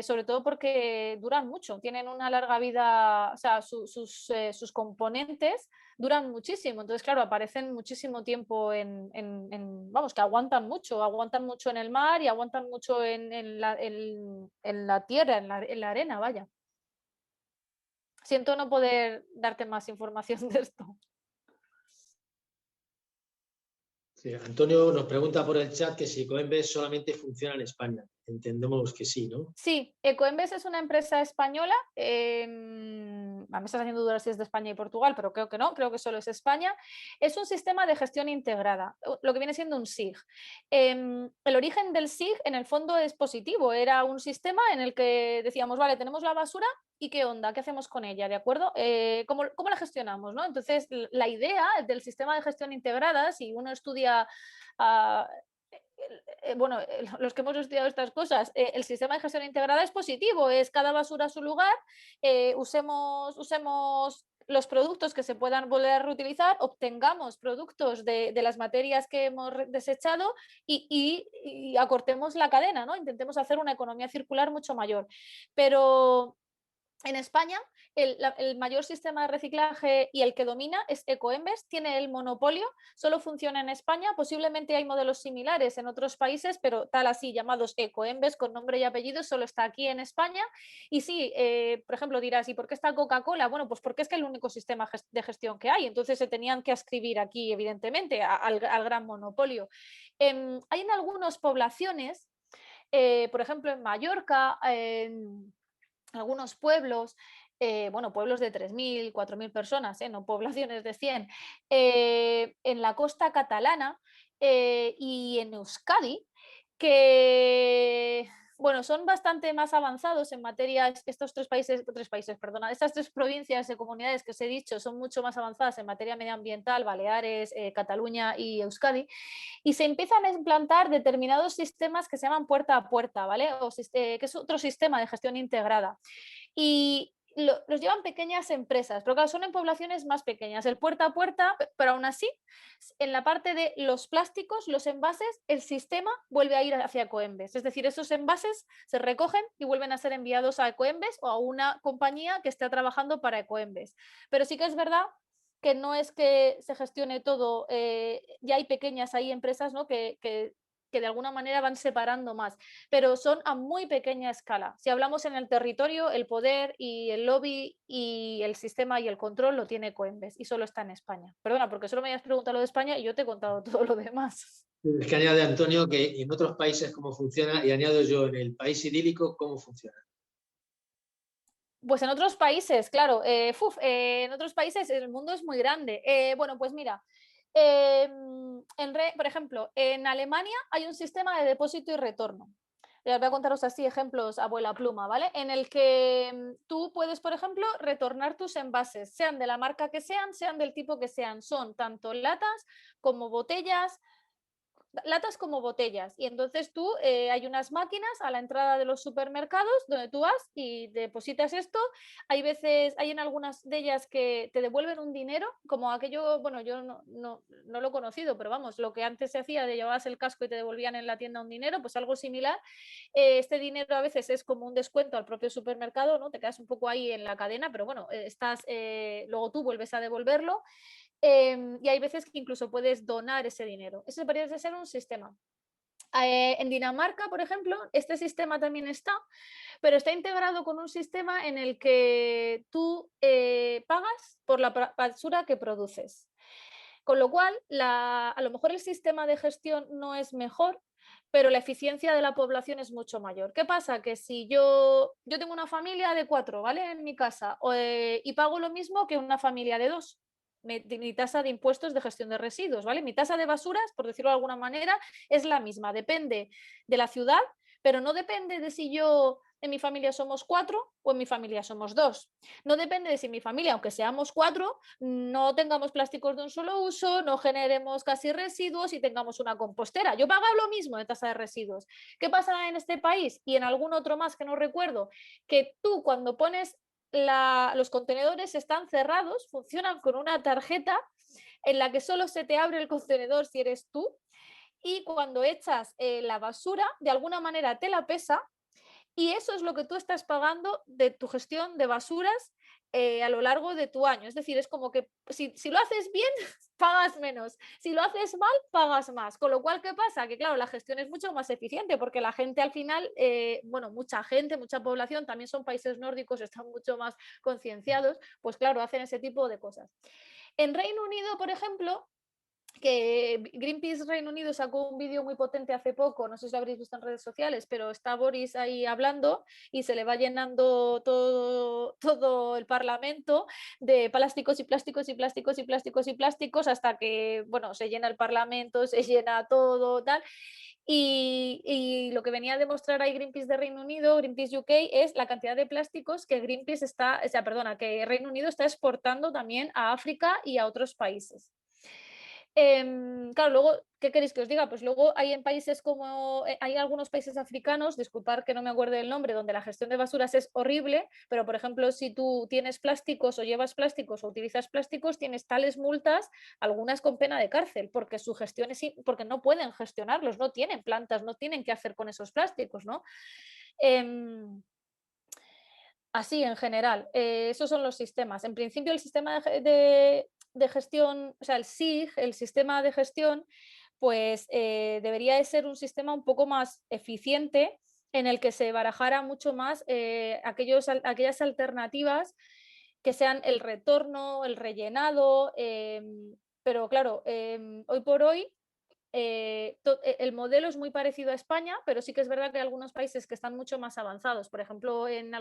Sobre todo porque duran mucho, tienen una larga vida, o sea, sus componentes duran muchísimo, entonces claro, aparecen muchísimo tiempo vamos, que aguantan mucho en el mar y aguantan mucho en la tierra, en la arena, vaya. Siento no poder darte más información de esto. Sí, Antonio nos pregunta por el chat que si Ecoembes solamente funciona en España. Entendemos que sí, ¿no? Sí, Ecoembes es una empresa española. Me estás haciendo dudar si es de España y Portugal, pero creo que no, creo que solo es España. Es un sistema de gestión integrada, lo que viene siendo un SIG. El origen del SIG en el fondo es positivo, era un sistema en el que decíamos, vale, tenemos la basura, ¿y qué onda? ¿Qué hacemos con ella? ¿De acuerdo? ¿Cómo la gestionamos? ¿No? Entonces, la idea del sistema de gestión integrada, si uno estudia bueno, los que hemos estudiado estas cosas, el sistema de gestión integrada es positivo, es cada basura a su lugar, usemos los productos que se puedan volver a reutilizar, obtengamos productos de las materias que hemos desechado y acortemos la cadena, ¿no? Intentemos hacer una economía circular mucho mayor. Pero en España, el mayor sistema de reciclaje y el que domina es Ecoembes, tiene el monopolio, solo funciona en España, posiblemente hay modelos similares en otros países, pero tal así llamados Ecoembes con nombre y apellido, solo está aquí en España. Y sí, por ejemplo, dirás, ¿y por qué está Coca-Cola? Bueno, pues porque es que es el único sistema de gestión que hay, entonces se tenían que adscribir aquí, evidentemente, al gran monopolio. Hay en algunas poblaciones, por ejemplo, en Mallorca, algunos pueblos, bueno, pueblos de 3.000, 4.000 personas, no poblaciones de 100, en la costa catalana y en Euskadi, que bueno, son bastante más avanzados en materia, estos tres países, perdona, estas tres provincias de comunidades que os he dicho son mucho más avanzadas en materia medioambiental, Baleares, Cataluña y Euskadi, y se empiezan a implantar determinados sistemas que se llaman puerta a puerta, ¿vale? Que es otro sistema de gestión integrada. Y los llevan pequeñas empresas, pero claro, son en poblaciones más pequeñas, el puerta a puerta, pero aún así, en la parte de los plásticos, los envases, el sistema vuelve a ir hacia Ecoembes. Es decir, esos envases se recogen y vuelven a ser enviados a Ecoembes o a una compañía que esté trabajando para Ecoembes. Pero sí que es verdad que no es que se gestione todo, ya hay pequeñas empresas, ¿no? que de alguna manera van separando más, pero son a muy pequeña escala. Si hablamos en el territorio, el poder y el lobby y el sistema y el control lo tiene Ecoembes y solo está en España. Perdona, porque solo me habías preguntado lo de España y yo te he contado todo lo demás. Es que añade Antonio que en otros países cómo funciona y añado yo en el país idílico cómo funciona. Pues en otros países, claro, en otros países el mundo es muy grande. Bueno, pues mira, por ejemplo, en Alemania hay un sistema de depósito y retorno. Les voy a contaros así ejemplos, abuela pluma, ¿vale? En el que tú puedes, por ejemplo, retornar tus envases, sean de la marca que sean del tipo que sean. Son tanto latas como botellas, latas como botellas. Y entonces tú hay unas máquinas a la entrada de los supermercados donde tú vas y depositas esto. Hay veces, hay en algunas de ellas que te devuelven un dinero, como aquello, bueno, yo no lo he conocido, pero vamos, lo que antes se hacía de llevabas el casco y te devolvían en la tienda un dinero, pues algo similar. Este dinero a veces es como un descuento al propio supermercado, ¿no? Te quedas un poco ahí en la cadena, pero bueno, luego tú vuelves a devolverlo. Y hay veces que incluso puedes donar ese dinero. Ese parece ser un sistema. En Dinamarca, por ejemplo, este sistema también está, pero está integrado con un sistema en el que tú pagas por la basura que produces. Con lo cual, a lo mejor el sistema de gestión no es mejor, pero la eficiencia de la población es mucho mayor. ¿Qué pasa? Que si yo tengo una familia de 4, ¿vale? En mi casa, y pago lo mismo que una familia de 2. Mi tasa de impuestos de gestión de residuos, ¿vale? Mi tasa de basuras, por decirlo de alguna manera, es la misma. Depende de la ciudad, pero no depende de si yo en mi familia somos 4 o en mi familia somos 2. No depende de si en mi familia, aunque seamos 4, no tengamos plásticos de un solo uso, no generemos casi residuos y tengamos una compostera. Yo pago lo mismo de tasa de residuos. ¿Qué pasa en este país y en algún otro más que no recuerdo? Que tú cuando pones los contenedores están cerrados, funcionan con una tarjeta en la que solo se te abre el contenedor si eres tú, y cuando echas la basura, de alguna manera te la pesa, y eso es lo que tú estás pagando de tu gestión de basuras a lo largo de tu año. Es decir, es como que si lo haces bien, pagas menos. Si lo haces mal, pagas más. Con lo cual, ¿qué pasa? Que claro, la gestión es mucho más eficiente porque la gente al final, bueno, mucha gente, mucha población, también son países nórdicos, están mucho más concienciados, pues claro, hacen ese tipo de cosas. En Reino Unido, por ejemplo, que Greenpeace Reino Unido sacó un vídeo muy potente hace poco, no sé si lo habréis visto en redes sociales, pero está Boris ahí hablando y se le va llenando todo el parlamento de plásticos y plásticos y plásticos y plásticos y plásticos hasta que, bueno, se llena el parlamento, se llena todo, tal. Y lo que venía a demostrar ahí Greenpeace de Reino Unido, Greenpeace UK, es la cantidad de plásticos que que Reino Unido está exportando también a África y a otros países. Claro, luego, ¿qué queréis que os diga? Pues luego hay en países como, hay algunos países africanos, disculpad que no me acuerdo del nombre, donde la gestión de basuras es horrible, pero por ejemplo, si tú tienes plásticos o llevas plásticos o utilizas plásticos, tienes tales multas, algunas con pena de cárcel, porque su gestión porque no pueden gestionarlos, no tienen plantas, no tienen qué hacer con esos plásticos, ¿no? Así, en general, esos son los sistemas. En principio, el sistema de gestión, o sea, el SIG, el sistema de gestión, pues debería de ser un sistema un poco más eficiente en el que se barajara mucho más aquellas alternativas que sean el retorno, el rellenado, pero claro, hoy por hoy el modelo es muy parecido a España, pero sí que es verdad que hay algunos países que están mucho más avanzados. Por ejemplo, en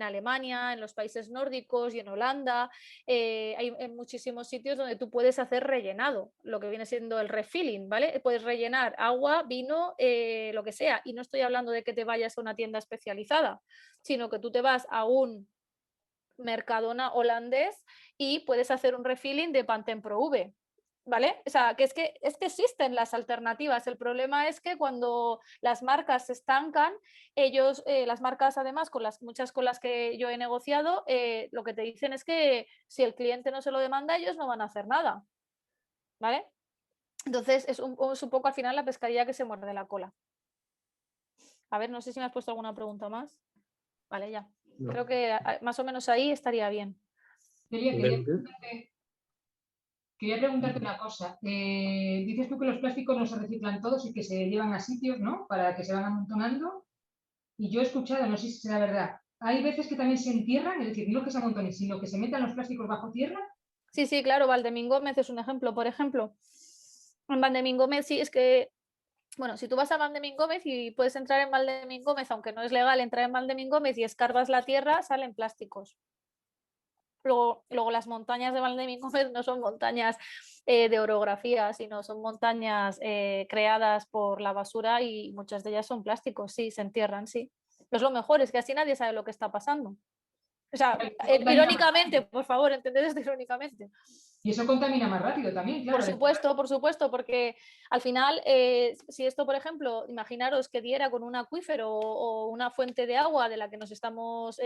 Alemania, en los países nórdicos y en Holanda, hay en muchísimos sitios donde tú puedes hacer rellenado, lo que viene siendo el refilling, ¿vale? Puedes rellenar agua, vino, lo que sea. Y no estoy hablando de que te vayas a una tienda especializada, sino que tú te vas a un Mercadona holandés y puedes hacer un refilling de Pantene Pro V. ¿Vale? O sea, que es que existen las alternativas. El problema es que cuando las marcas se estancan, las marcas además, muchas con las que yo he negociado, lo que te dicen es que si el cliente no se lo demanda, ellos no van a hacer nada. ¿Vale? Entonces es un poco al final la pescadilla que se muerde la cola. A ver, no sé si me has puesto alguna pregunta más. Vale, ya. No. Creo que más o menos ahí estaría bien. Quería preguntarte una cosa. Dices tú que los plásticos no se reciclan todos y que se llevan a sitios, ¿no? Para que se van amontonando. Y yo he escuchado, no sé si será verdad, hay veces que también se entierran, es decir, no que se amontonen, sino que se metan los plásticos bajo tierra. Sí, sí, claro, Valdemín Gómez es un ejemplo. Por ejemplo, en Valdemín Gómez sí, es que Bueno, si tú vas a Valdemín Gómez y puedes entrar en Valdemín Gómez, aunque no es legal entrar en Valdemín Gómez y escarbas la tierra, salen plásticos. Luego las montañas de Valdemín Gómez no son montañas de orografía, sino son montañas creadas por la basura y muchas de ellas son plásticos, sí, se entierran, sí. Es lo mejor, es que así nadie sabe lo que está pasando. O sea, irónicamente, por favor, entended esto irónicamente. Y eso contamina más rápido también, claro. Por supuesto, porque al final, si esto, por ejemplo, imaginaros que diera con un acuífero o una fuente de agua de la que nos estamos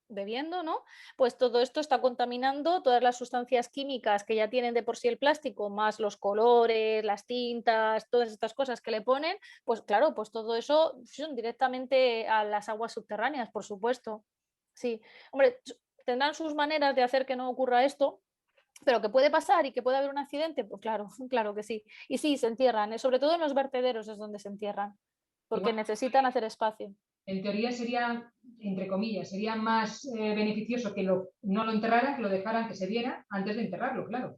bebiendo, ¿no? Pues todo esto está contaminando todas las sustancias químicas que ya tienen de por sí el plástico, más los colores, las tintas, todas estas cosas que le ponen, pues claro, pues todo eso son directamente a las aguas subterráneas, por supuesto. Sí, hombre, tendrán sus maneras de hacer que no ocurra esto, pero que puede pasar y que puede haber un accidente, pues claro, claro que sí. Y sí, se entierran, sobre todo en los vertederos es donde se entierran, porque Igual, necesitan hacer espacio. en teoría sería, entre comillas, sería más beneficioso que no lo enterraran, que lo dejaran que se viera antes de enterrarlo, claro.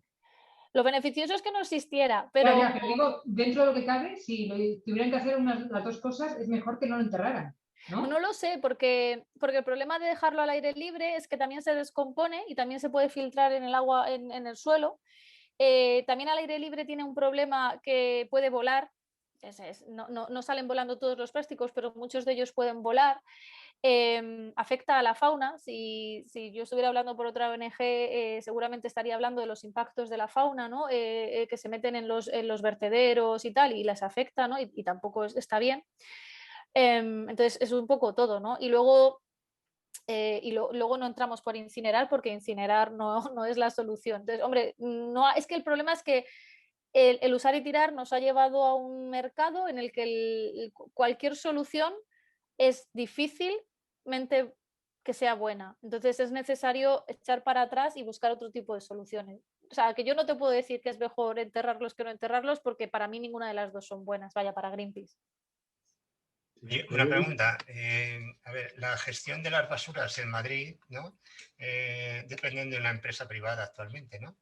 Lo beneficioso es que no existiera, Ya, pero pero digo, dentro de lo que cabe, si tuvieran que hacer las dos cosas, es mejor que no lo enterraran, ¿no? no lo sé, porque el problema de dejarlo al aire libre es que también se descompone y también se puede filtrar en el agua, en el suelo. También al aire libre tiene un problema que puede volar. No salen volando todos los plásticos, pero muchos de ellos pueden volar. Afecta a la fauna. Si yo estuviera hablando por otra ONG, seguramente estaría hablando de los impactos de la fauna, ¿no? Que se meten en los vertederos y tal, y les afecta, ¿no? Y tampoco está bien. Entonces, es un poco todo, ¿no? Y luego luego no entramos por incinerar porque incinerar no es la solución. Entonces, hombre, no, es que el problema es que el usar y tirar nos ha llevado a un mercado en el que cualquier solución es difícilmente que sea buena. Entonces es necesario echar para atrás y buscar otro tipo de soluciones. O sea, que yo no te puedo decir que es mejor enterrarlos que no enterrarlos porque para mí ninguna de las dos son buenas. Vaya, para Greenpeace. Una pregunta. A ver, la gestión de las basuras en Madrid, ¿no? Dependen de una empresa privada actualmente, ¿no?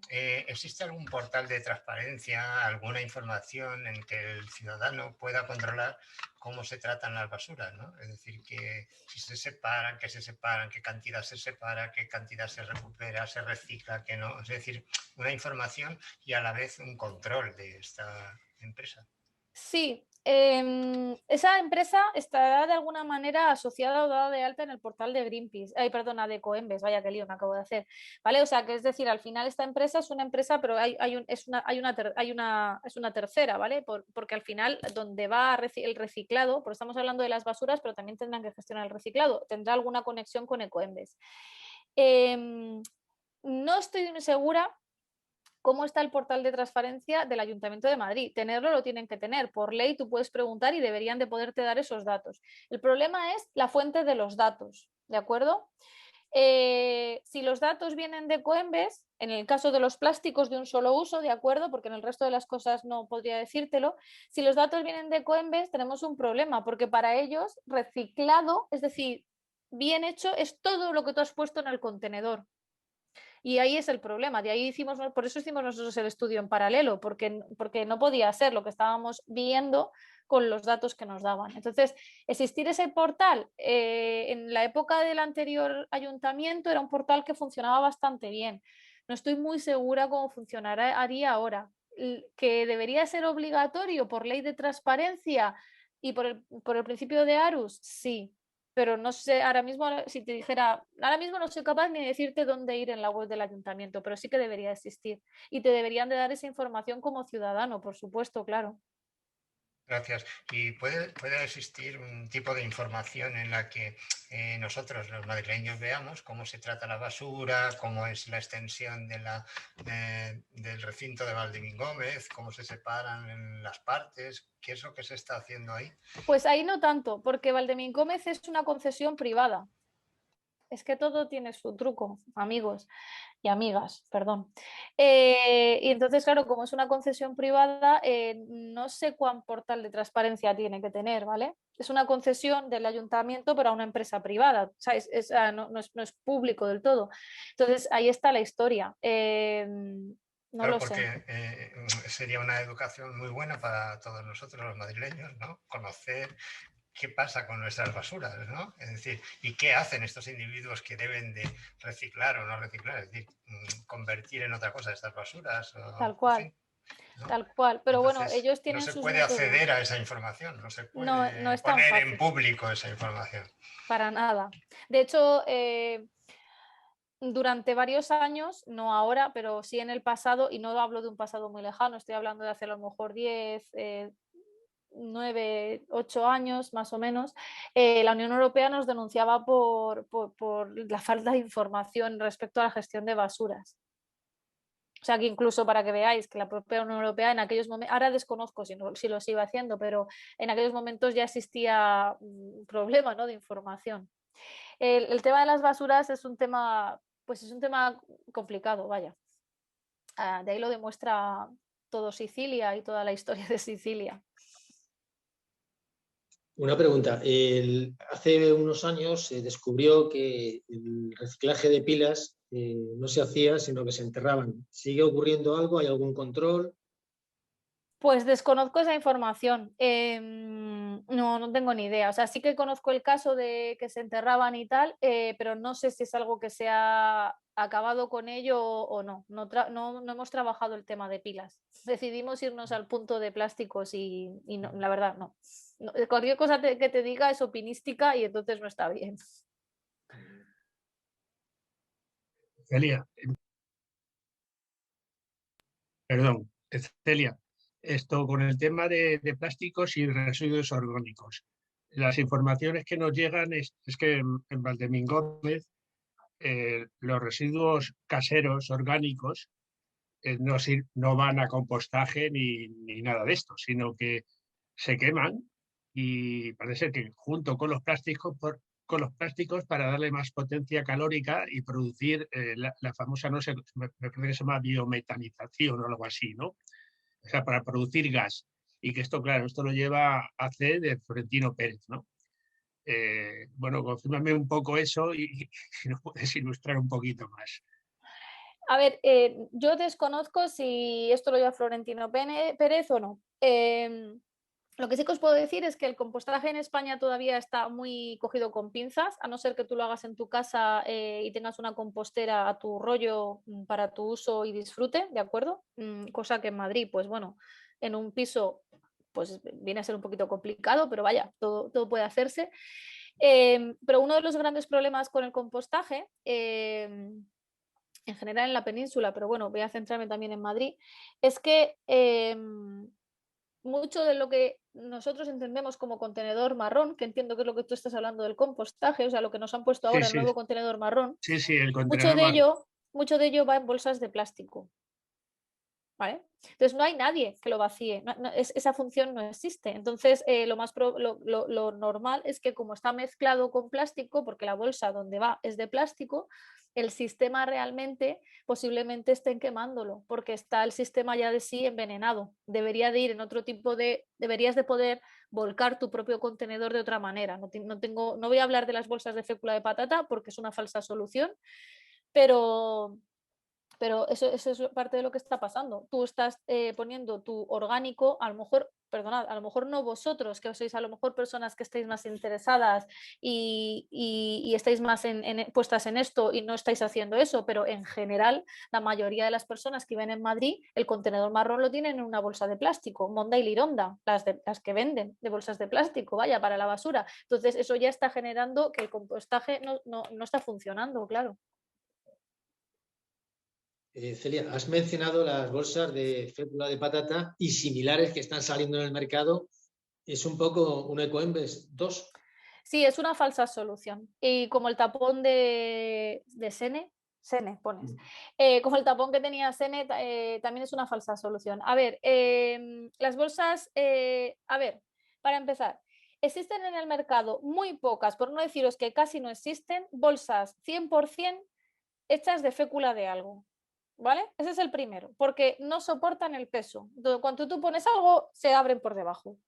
¿Existe algún portal de transparencia, alguna información en que el ciudadano pueda controlar cómo se tratan las basuras, ¿no? Es decir, que si se separan, qué cantidad se separa, qué cantidad se recupera, se recicla, qué no. Es decir, una información y a la vez un control de esta empresa. Sí, esa empresa estará de alguna manera asociada o dada de alta en el portal de Greenpeace, perdona, de Coembes, vaya que lío me acabo de hacer, ¿vale? O sea, que es decir, al final esta empresa es una empresa, pero es una tercera, ¿vale? Porque al final donde va el reciclado, porque estamos hablando de las basuras, pero también tendrán que gestionar el reciclado, tendrá alguna conexión con Ecoembes. No estoy segura cómo está el portal de transparencia del Ayuntamiento de Madrid. Tenerlo lo tienen que tener. Por ley tú puedes preguntar y deberían de poderte dar esos datos. El problema es la fuente de los datos, ¿de acuerdo? Si los datos vienen de Coembes, en el caso de los plásticos de un solo uso, ¿de acuerdo? Porque en el resto de las cosas no podría decírtelo. Si los datos vienen de Coembes, tenemos un problema, porque para ellos reciclado, es decir, bien hecho, es todo lo que tú has puesto en el contenedor. Y ahí es el problema, por eso hicimos nosotros el estudio en paralelo, porque no podía ser lo que estábamos viendo con los datos que nos daban. Entonces, existir ese portal en la época del anterior ayuntamiento era un portal que funcionaba bastante bien. No estoy muy segura cómo funcionaría ahora. Que debería ser obligatorio por ley de transparencia y por el principio de Arus, sí, pero no sé, ahora mismo, si te dijera, ahora mismo no soy capaz ni de decirte dónde ir en la web del ayuntamiento, pero sí que debería existir. Y te deberían de dar esa información como ciudadano, por supuesto, claro. Gracias. ¿Y puede existir un tipo de información en la que nosotros, los madrileños, veamos cómo se trata la basura, cómo es la extensión del recinto de Valdemín Gómez, cómo se separan en las partes? ¿Qué es lo que se está haciendo ahí? Pues ahí no tanto, porque Valdemín Gómez es una concesión privada. Es que todo tiene su truco, amigos y amigas, perdón. Y entonces, claro, como es una concesión privada, no sé cuán portal de transparencia tiene que tener, ¿vale? Es una concesión del ayuntamiento, pero a una empresa privada, o sea, no es público del todo. Entonces, ahí está la historia. No claro, lo porque sé. sería una educación muy buena para todos nosotros los madrileños, ¿no? Conocer qué pasa con nuestras basuras, ¿no? Es decir, y qué hacen estos individuos que deben de reciclar o no reciclar, es decir, convertir en otra cosa estas basuras, Tal en cual, fin, ¿no? tal cual. Pero bueno, Entonces, ellos no tienen se sus puede métodos. acceder a esa información, no se No, no puede es tan poner en fácil, público esa información. para nada. De hecho, durante varios años, no ahora, pero sí en el pasado, y no hablo de un pasado muy lejano, estoy hablando de hace a lo mejor 10, 9, 8 años más o menos, la Unión Europea nos denunciaba por la falta de información respecto a la gestión de basuras. O sea que incluso para que veáis que la propia Unión Europea en aquellos momentos, ahora desconozco si lo sigo haciendo, pero en aquellos momentos ya existía un problema, ¿no?, de información. El tema de las basuras es un tema, pues es un tema complicado, vaya. De ahí lo demuestra todo Sicilia y toda la historia de Sicilia. Una pregunta. Hace unos años se descubrió que el reciclaje de pilas no se hacía, sino que se enterraban. ¿Sigue ocurriendo algo? ¿Hay algún control? Pues desconozco esa información. No tengo ni idea. O sea, sí que conozco el caso de que se enterraban y tal, pero no sé si es algo que se ha acabado con ello o no. No hemos trabajado el tema de pilas. Decidimos irnos al punto de plásticos y no, la verdad no. Cualquier cosa que te diga es opinística y entonces no está bien. Celia, perdón, Celia, esto con el tema de plásticos y residuos orgánicos. Las informaciones que nos llegan es que en Valdemín Gómez los residuos caseros orgánicos no van a compostaje ni nada de esto, sino que se queman y parece que junto con los plásticos para darle más potencia calórica y producir la famosa, no sé, me parece que se llama biometanización o algo así, ¿no? O sea, para producir gas. Y que esto, claro, esto lo lleva a C de Florentino Pérez, ¿no? Bueno, confírmame un poco eso y si nos puedes ilustrar un poquito más. A ver, yo desconozco si esto lo lleva Florentino Pérez o no. Lo que sí que os puedo decir es que el compostaje en España todavía está muy cogido con pinzas, a no ser que tú lo hagas en tu casa y tengas una compostera a tu rollo para tu uso y disfrute, ¿de acuerdo? Cosa que en Madrid, pues bueno, en un piso pues viene a ser un poquito complicado, pero vaya, todo puede hacerse. Pero uno de los grandes problemas con el compostaje en general en la península, pero bueno, voy a centrarme también en Madrid, es que mucho de lo que nosotros entendemos como contenedor marrón, que entiendo que es lo que tú estás hablando del compostaje, o sea, lo que nos han puesto Sí, ahora, el sí, nuevo contenedor marrón, sí, el mucho contenedor de marrón. mucho de ello va en bolsas de plástico. ¿Vale? Entonces no hay nadie que lo vacíe, esa función no existe. Entonces lo normal es que como está mezclado con plástico, porque la bolsa donde va es de plástico, el sistema realmente posiblemente estén quemándolo, porque está el sistema ya de sí envenenado. Debería de ir en otro tipo deberías de poder volcar tu propio contenedor de otra manera. No voy a hablar de las bolsas de fécula de patata porque es una falsa solución, pero eso es parte de lo que está pasando. Tú estás poniendo tu orgánico, a lo mejor, perdonad, a lo mejor no vosotros, que sois a lo mejor personas que estáis más interesadas y estáis más puestas en esto y no estáis haciendo eso, pero en general la mayoría de las personas que viven en Madrid, el contenedor marrón lo tienen en una bolsa de plástico, Monda y Lironda, las que venden de bolsas de plástico, vaya, para la basura. Entonces eso ya está generando que el compostaje no está funcionando, claro. Celia, has mencionado las bolsas de fécula de patata y similares que están saliendo en el mercado. Es un poco un Ecoembes 2. Sí, es una falsa solución. Y como el tapón de Sene pones, como el tapón que tenía Sene, también es una falsa solución. A ver, las bolsas, a ver, para empezar, existen en el mercado muy pocas, por no deciros que casi no existen, bolsas 100% hechas de fécula de algo. ¿Vale? Ese es el primero, porque no soportan el peso. Entonces, cuando tú pones algo, se abren por debajo.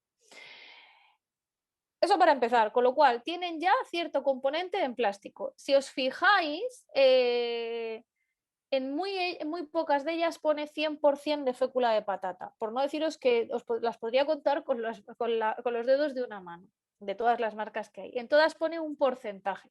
Eso para empezar, con lo cual tienen ya cierto componente en plástico. Si os fijáis, en muy pocas de ellas pone 100% de fécula de patata, por no deciros que las podría contar con los dedos de una mano, de todas las marcas que hay. En todas pone un porcentaje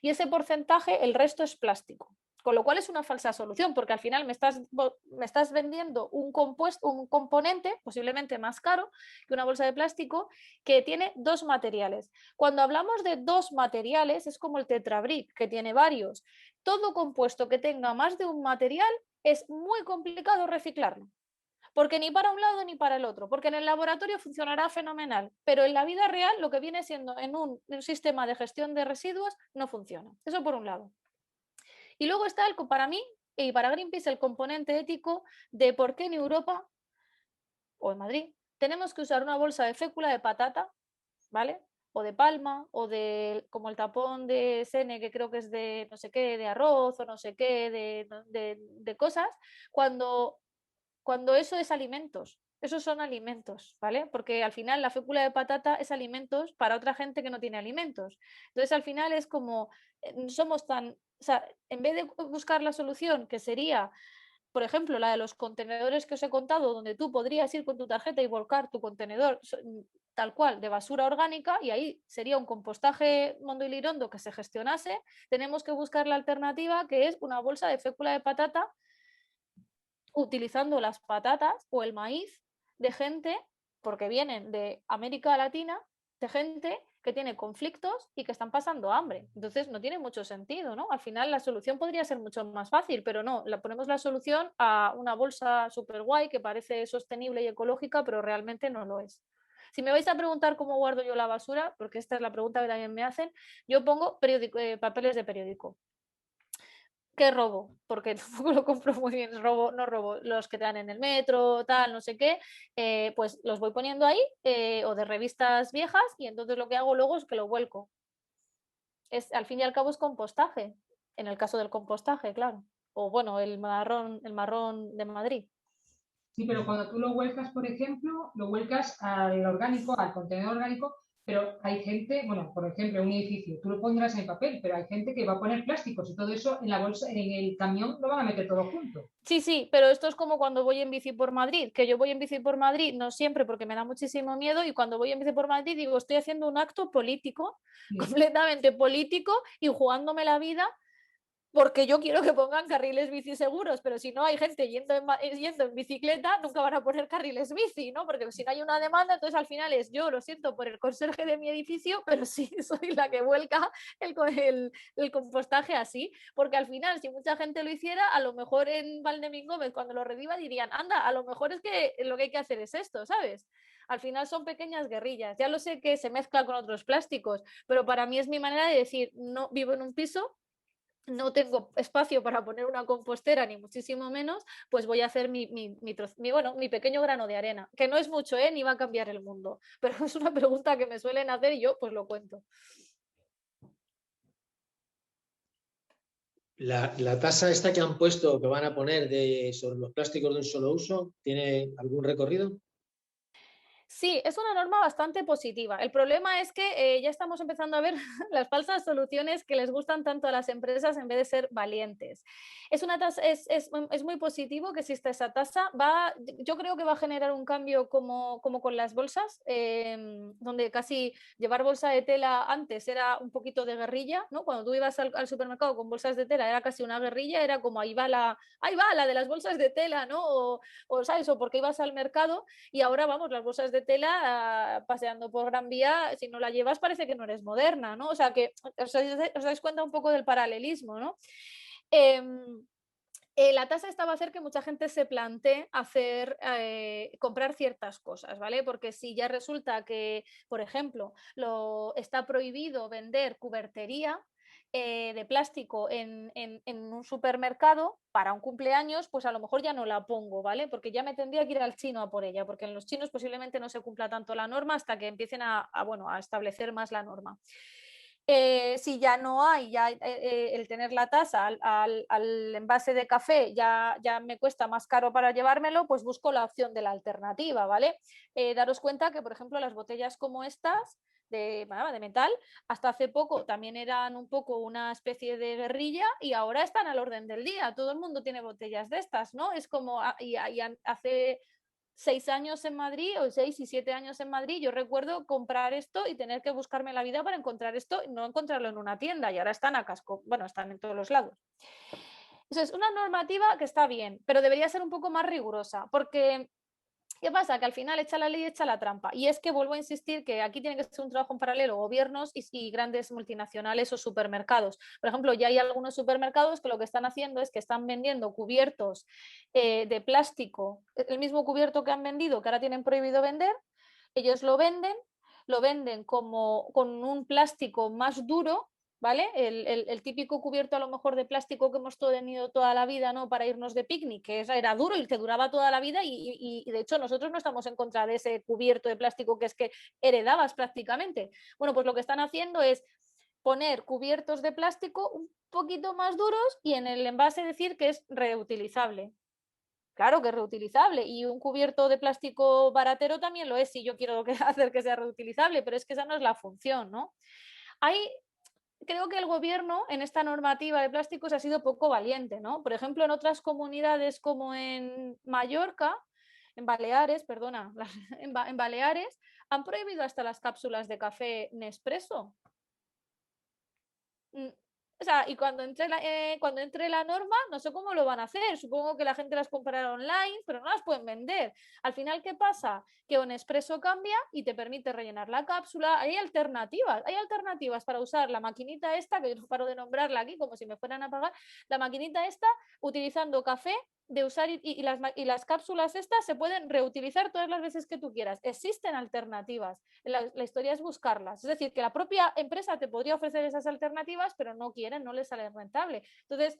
y ese porcentaje, el resto es plástico. Con lo cual es una falsa solución, porque al final me estás vendiendo un componente posiblemente más caro que una bolsa de plástico que tiene dos materiales. Cuando hablamos de dos materiales es como el Tetrabric, que tiene varios. Todo compuesto que tenga más de un material es muy complicado reciclarlo. Porque ni para un lado ni para el otro, porque en el laboratorio funcionará fenomenal, pero en la vida real lo que viene siendo en un sistema de gestión de residuos no funciona. Eso por un lado. Y luego está, para mí y para Greenpeace, el componente ético de por qué en Europa o en Madrid tenemos que usar una bolsa de fécula de patata, ¿vale? O de palma, o de como el tapón de Sene, que creo que es de no sé qué, de arroz o no sé qué, de cosas, cuando eso es alimentos. Esos son alimentos, ¿vale? Porque al final la fécula de patata es alimentos para otra gente que no tiene alimentos. Entonces al final es como, somos tan, o sea, en vez de buscar la solución que sería, por ejemplo, la de los contenedores que os he contado, donde tú podrías ir con tu tarjeta y volcar tu contenedor tal cual de basura orgánica y ahí sería un compostaje Mondo y Lirondo que se gestionase, tenemos que buscar la alternativa que es una bolsa de fécula de patata utilizando las patatas o el maíz de gente, porque vienen de América Latina, de gente que tiene conflictos y que están pasando hambre. Entonces no tiene mucho sentido, ¿no? Al final la solución podría ser mucho más fácil, pero no, ponemos la solución a una bolsa súper guay que parece sostenible y ecológica, pero realmente no lo es. Si me vais a preguntar cómo guardo yo la basura, porque esta es la pregunta que también me hacen, yo pongo papeles de periódico. ¿Qué robo? Porque tampoco lo compro muy bien, no robo los que te dan en el metro, tal, no sé qué, pues los voy poniendo ahí o de revistas viejas y entonces lo que hago luego es que lo vuelco. Al fin y al cabo es compostaje, en el caso del compostaje, claro. O bueno, el marrón de Madrid. Sí, pero cuando tú lo vuelcas, por ejemplo, lo vuelcas al orgánico, al contenedor orgánico, pero hay gente, bueno, por ejemplo, un edificio, tú lo pondrás en papel, pero hay gente que va a poner plásticos y todo eso en la bolsa, en el camión lo van a meter todo junto. Sí, pero esto es como cuando voy en bici por Madrid, que yo voy en bici por Madrid, no siempre porque me da muchísimo miedo, y cuando voy en bici por Madrid digo, estoy haciendo un acto político, completamente político y jugándome la vida porque yo quiero que pongan carriles bici seguros, pero si no hay gente yendo en bicicleta, nunca van a poner carriles bici, ¿no? Porque si no hay una demanda, entonces al final es yo, lo siento por el conserje de mi edificio, pero sí soy la que vuelca el compostaje así, porque al final si mucha gente lo hiciera, a lo mejor en Valdemín Gómez cuando lo reviva dirían, anda, a lo mejor es que lo que hay que hacer es esto, ¿sabes? Al final son pequeñas guerrillas. Ya lo sé que se mezcla con otros plásticos, pero para mí es mi manera de decir, no vivo en un piso, no tengo espacio para poner una compostera, ni muchísimo menos, pues voy a hacer mi pequeño grano de arena, que no es mucho, ni va a cambiar el mundo, pero es una pregunta que me suelen hacer y yo pues lo cuento. La tasa esta que han puesto, que van a poner sobre los plásticos de un solo uso, ¿tiene algún recorrido? Sí, es una norma bastante positiva. El problema es que ya estamos empezando a ver las falsas soluciones que les gustan tanto a las empresas en vez de ser valientes. Es muy positivo que exista esa tasa. Yo creo que va a generar un cambio como con las bolsas, donde casi llevar bolsa de tela antes era un poquito de guerrilla, ¿no? Cuando tú ibas al supermercado con bolsas de tela era casi una guerrilla, era como ahí va la de las bolsas de tela, ¿no? O ¿sabes? O porque ibas al mercado y ahora vamos, las bolsas de tela paseando por Gran Vía, si no la llevas parece que no eres moderna, ¿no? O sea que os dais cuenta un poco del paralelismo, ¿no? La tasa esta va a hacer que mucha gente se plantee comprar ciertas cosas, ¿vale? Porque si ya resulta que, por ejemplo, está prohibido vender cubertería de plástico en un supermercado para un cumpleaños, pues a lo mejor ya no la pongo, ¿vale? Porque ya me tendría que ir al chino a por ella, porque en los chinos posiblemente no se cumpla tanto la norma hasta que empiecen a establecer más la norma. Si ya no hay, el tener la tasa al envase de café ya me cuesta más caro para llevármelo, pues busco la opción de la alternativa, ¿vale? Daros cuenta que, por ejemplo, las botellas como estas de metal, hasta hace poco también eran un poco una especie de guerrilla y ahora están al orden del día. Todo el mundo tiene botellas de estas, ¿no? Es como, y hace 6 años en Madrid, o 6 y 7 años en Madrid, yo recuerdo comprar esto y tener que buscarme la vida para encontrar esto y no encontrarlo en una tienda, y ahora están a casco, bueno, están en todos los lados. Eso es una normativa que está bien, pero debería ser un poco más rigurosa, porque ¿qué pasa? Que al final echa la ley, echa la trampa. Y es que vuelvo a insistir que aquí tiene que ser un trabajo en paralelo, gobiernos y grandes multinacionales o supermercados. Por ejemplo, ya hay algunos supermercados que lo que están haciendo es que están vendiendo cubiertos de plástico, el mismo cubierto que han vendido, que ahora tienen prohibido vender, ellos lo venden como con un plástico más duro, ¿vale? El típico cubierto a lo mejor de plástico que hemos tenido toda la vida, ¿no? Para irnos de picnic, que era duro y te duraba toda la vida y de hecho nosotros no estamos en contra de ese cubierto de plástico que es que heredabas prácticamente. Bueno, pues lo que están haciendo es poner cubiertos de plástico un poquito más duros y en el envase decir que es reutilizable. Claro que es reutilizable y un cubierto de plástico baratero también lo es si yo quiero hacer que sea reutilizable, pero es que esa no es la función, ¿no? Creo que el gobierno en esta normativa de plásticos ha sido poco valiente, ¿no? Por ejemplo, en otras comunidades como en Mallorca, en Baleares, perdona, en Baleares, han prohibido hasta las cápsulas de café Nespresso. O sea, y cuando entre la norma, no sé cómo lo van a hacer. Supongo que la gente las comprará online, pero no las pueden vender. Al final, ¿qué pasa? Que un Nespresso cambia y te permite rellenar la cápsula. Hay alternativas para usar la maquinita esta, que yo no paro de nombrarla aquí como si me fueran a pagar, la maquinita esta, utilizando café, de usar y las cápsulas estas se pueden reutilizar todas las veces que tú quieras. Existen alternativas. La historia es buscarlas. Es decir, que la propia empresa te podría ofrecer esas alternativas, pero no quieren, no les sale rentable. Entonces,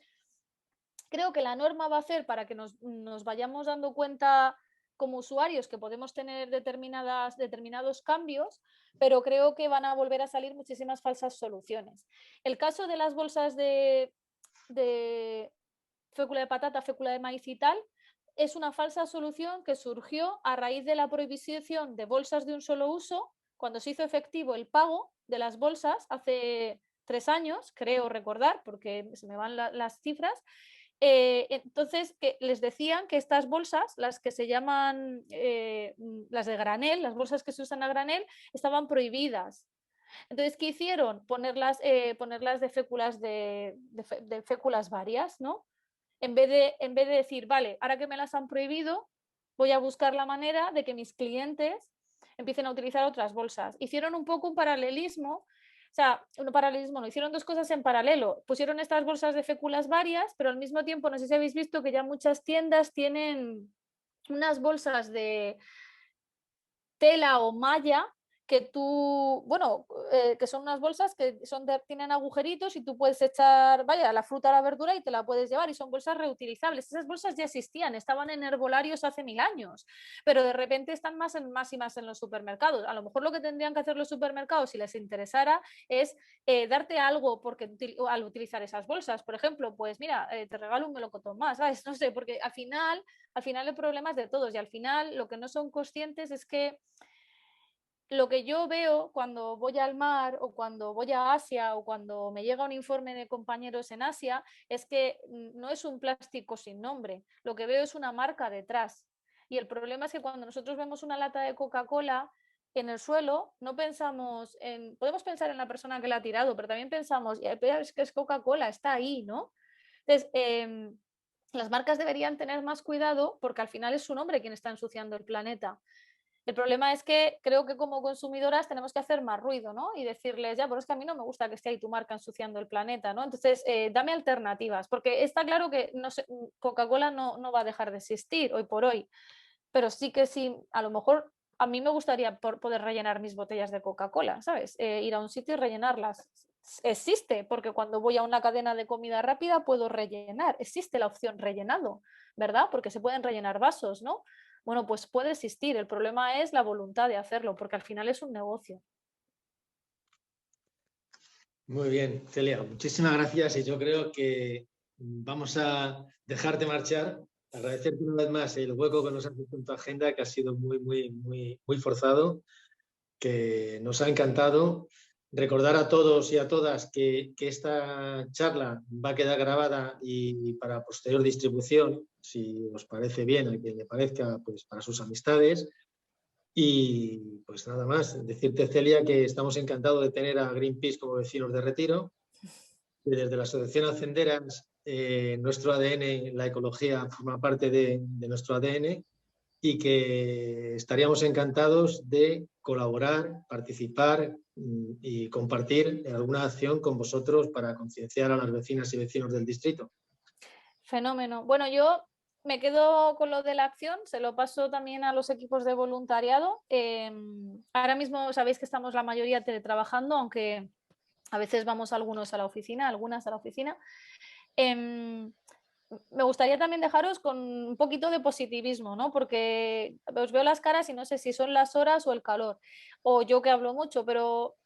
creo que la norma va a hacer para que nos vayamos dando cuenta como usuarios que podemos tener determinados cambios, pero creo que van a volver a salir muchísimas falsas soluciones. El caso de las bolsas de fécula de patata, fécula de maíz y tal, es una falsa solución que surgió a raíz de la prohibición de bolsas de un solo uso, cuando se hizo efectivo el pago de las bolsas hace 3 años, creo recordar, porque se me van las cifras. Entonces, que les decían que estas bolsas, las que se llaman las de granel, las bolsas que se usan a granel, estaban prohibidas. Entonces, ¿qué hicieron? Ponerlas de féculas de féculas varias, ¿no? En vez de decir, vale, ahora que me las han prohibido, voy a buscar la manera de que mis clientes empiecen a utilizar otras bolsas. Hicieron un poco un paralelismo, o sea, un paralelismo, no, hicieron dos cosas en paralelo. Pusieron estas bolsas de féculas varias, pero al mismo tiempo, no sé si habéis visto que ya muchas tiendas tienen unas bolsas de tela o malla que tú, bueno, que son unas bolsas que tienen agujeritos y tú puedes echar, vaya, la fruta o la verdura y te la puedes llevar, y son bolsas reutilizables. Esas bolsas ya existían, estaban en herbolarios hace 1000 años, pero de repente están más y más en los supermercados. A lo mejor lo que tendrían que hacer los supermercados, si les interesara, es darte algo al utilizar esas bolsas. Por ejemplo, pues mira, te regalo un melocotón más, ¿sabes? No sé, porque al final el problema es de todos, y al final lo que no son conscientes es que lo que yo veo cuando voy al mar o cuando voy a Asia o cuando me llega un informe de compañeros en Asia es que no es un plástico sin nombre, lo que veo es una marca detrás. Y el problema es que cuando nosotros vemos una lata de Coca-Cola en el suelo, no pensamos podemos pensar en la persona que la ha tirado, pero también pensamos, es que es Coca-Cola, está ahí, ¿no? Entonces, las marcas deberían tener más cuidado porque al final es su nombre quien está ensuciando el planeta. El problema es que creo que como consumidoras tenemos que hacer más ruido, ¿no? Y decirles, ya, pero es que a mí no me gusta que esté ahí tu marca ensuciando el planeta, ¿no? Entonces, dame alternativas, porque está claro que Coca-Cola no va a dejar de existir hoy por hoy, pero sí que sí, a lo mejor a mí me gustaría poder rellenar mis botellas de Coca-Cola, ¿sabes? Ir a un sitio y rellenarlas. Existe, porque cuando voy a una cadena de comida rápida puedo rellenar, existe la opción rellenado, ¿verdad? Porque se pueden rellenar vasos, ¿no? Bueno, pues puede existir, el problema es la voluntad de hacerlo, porque al final es un negocio. Muy bien, Celia, muchísimas gracias, y yo creo que vamos a dejarte marchar. Agradecerte una vez más el hueco que nos has hecho en tu agenda, que ha sido muy forzado. que nos ha encantado. Recordar a todos y a todas que esta charla va a quedar grabada y para posterior distribución, si os parece bien, a quien le parezca, pues para sus amistades. Y pues nada más, decirte, Celia, que estamos encantados de tener a Greenpeace como vecinos de Retiro. Y desde la Asociación Hacenderas, nuestro ADN, la ecología, forma parte de nuestro ADN y que estaríamos encantados de colaborar, participar y compartir en alguna acción con vosotros para concienciar a las vecinas y vecinos del distrito. Fenómeno. Bueno, yo me quedo con lo de la acción, se lo paso también a los equipos de voluntariado. Ahora mismo sabéis que estamos la mayoría teletrabajando, aunque a veces vamos algunos a la oficina, algunas a la oficina. Me gustaría también dejaros con un poquito de positivismo, ¿no? Porque os veo las caras y no sé si son las horas o el calor, o yo que hablo mucho, pero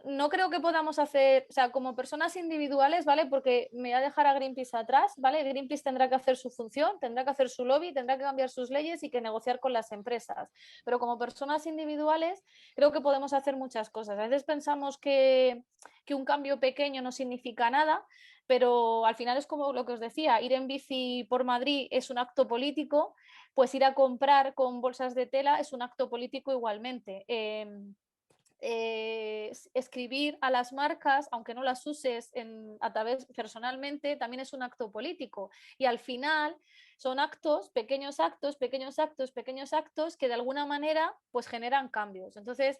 no creo que podamos hacer, o sea, como personas individuales, ¿vale? Porque me voy a dejar a Greenpeace atrás, ¿vale? Greenpeace tendrá que hacer su función, tendrá que hacer su lobby, tendrá que cambiar sus leyes y que negociar con las empresas. Pero como personas individuales, creo que podemos hacer muchas cosas. A veces pensamos que un cambio pequeño no significa nada, pero al final es como lo que os decía, ir en bici por Madrid es un acto político, pues ir a comprar con bolsas de tela es un acto político igualmente. Escribir a las marcas, aunque no las uses a través personalmente, también es un acto político. Y al final son actos, pequeños actos, pequeños actos, pequeños actos que de alguna manera pues generan cambios. Entonces,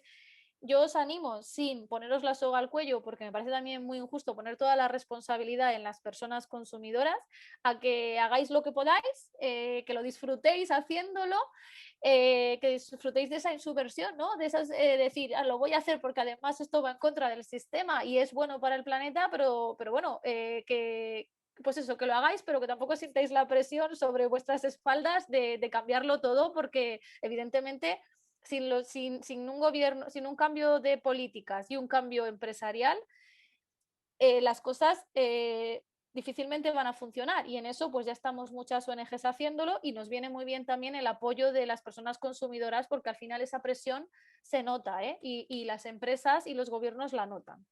yo os animo, sin poneros la soga al cuello, porque me parece también muy injusto poner toda la responsabilidad en las personas consumidoras, a que hagáis lo que podáis, que lo disfrutéis haciéndolo, que disfrutéis de esa insubversión, ¿no? De esas, decir, lo voy a hacer porque además esto va en contra del sistema y es bueno para el planeta, pero bueno, que pues eso, que lo hagáis, pero que tampoco sintáis la presión sobre vuestras espaldas de cambiarlo todo, porque evidentemente sin un gobierno, sin un cambio de políticas y un cambio empresarial, las cosas difícilmente van a funcionar, y en eso pues ya estamos muchas ONGs haciéndolo y nos viene muy bien también el apoyo de las personas consumidoras, porque al final esa presión se nota, y las empresas y los gobiernos la notan.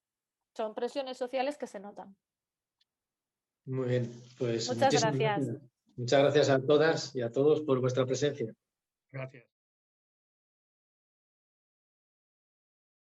Son presiones sociales que se notan. Muy bien, pues muchas gracias. Muchas gracias a todas y a todos por vuestra presencia. Gracias.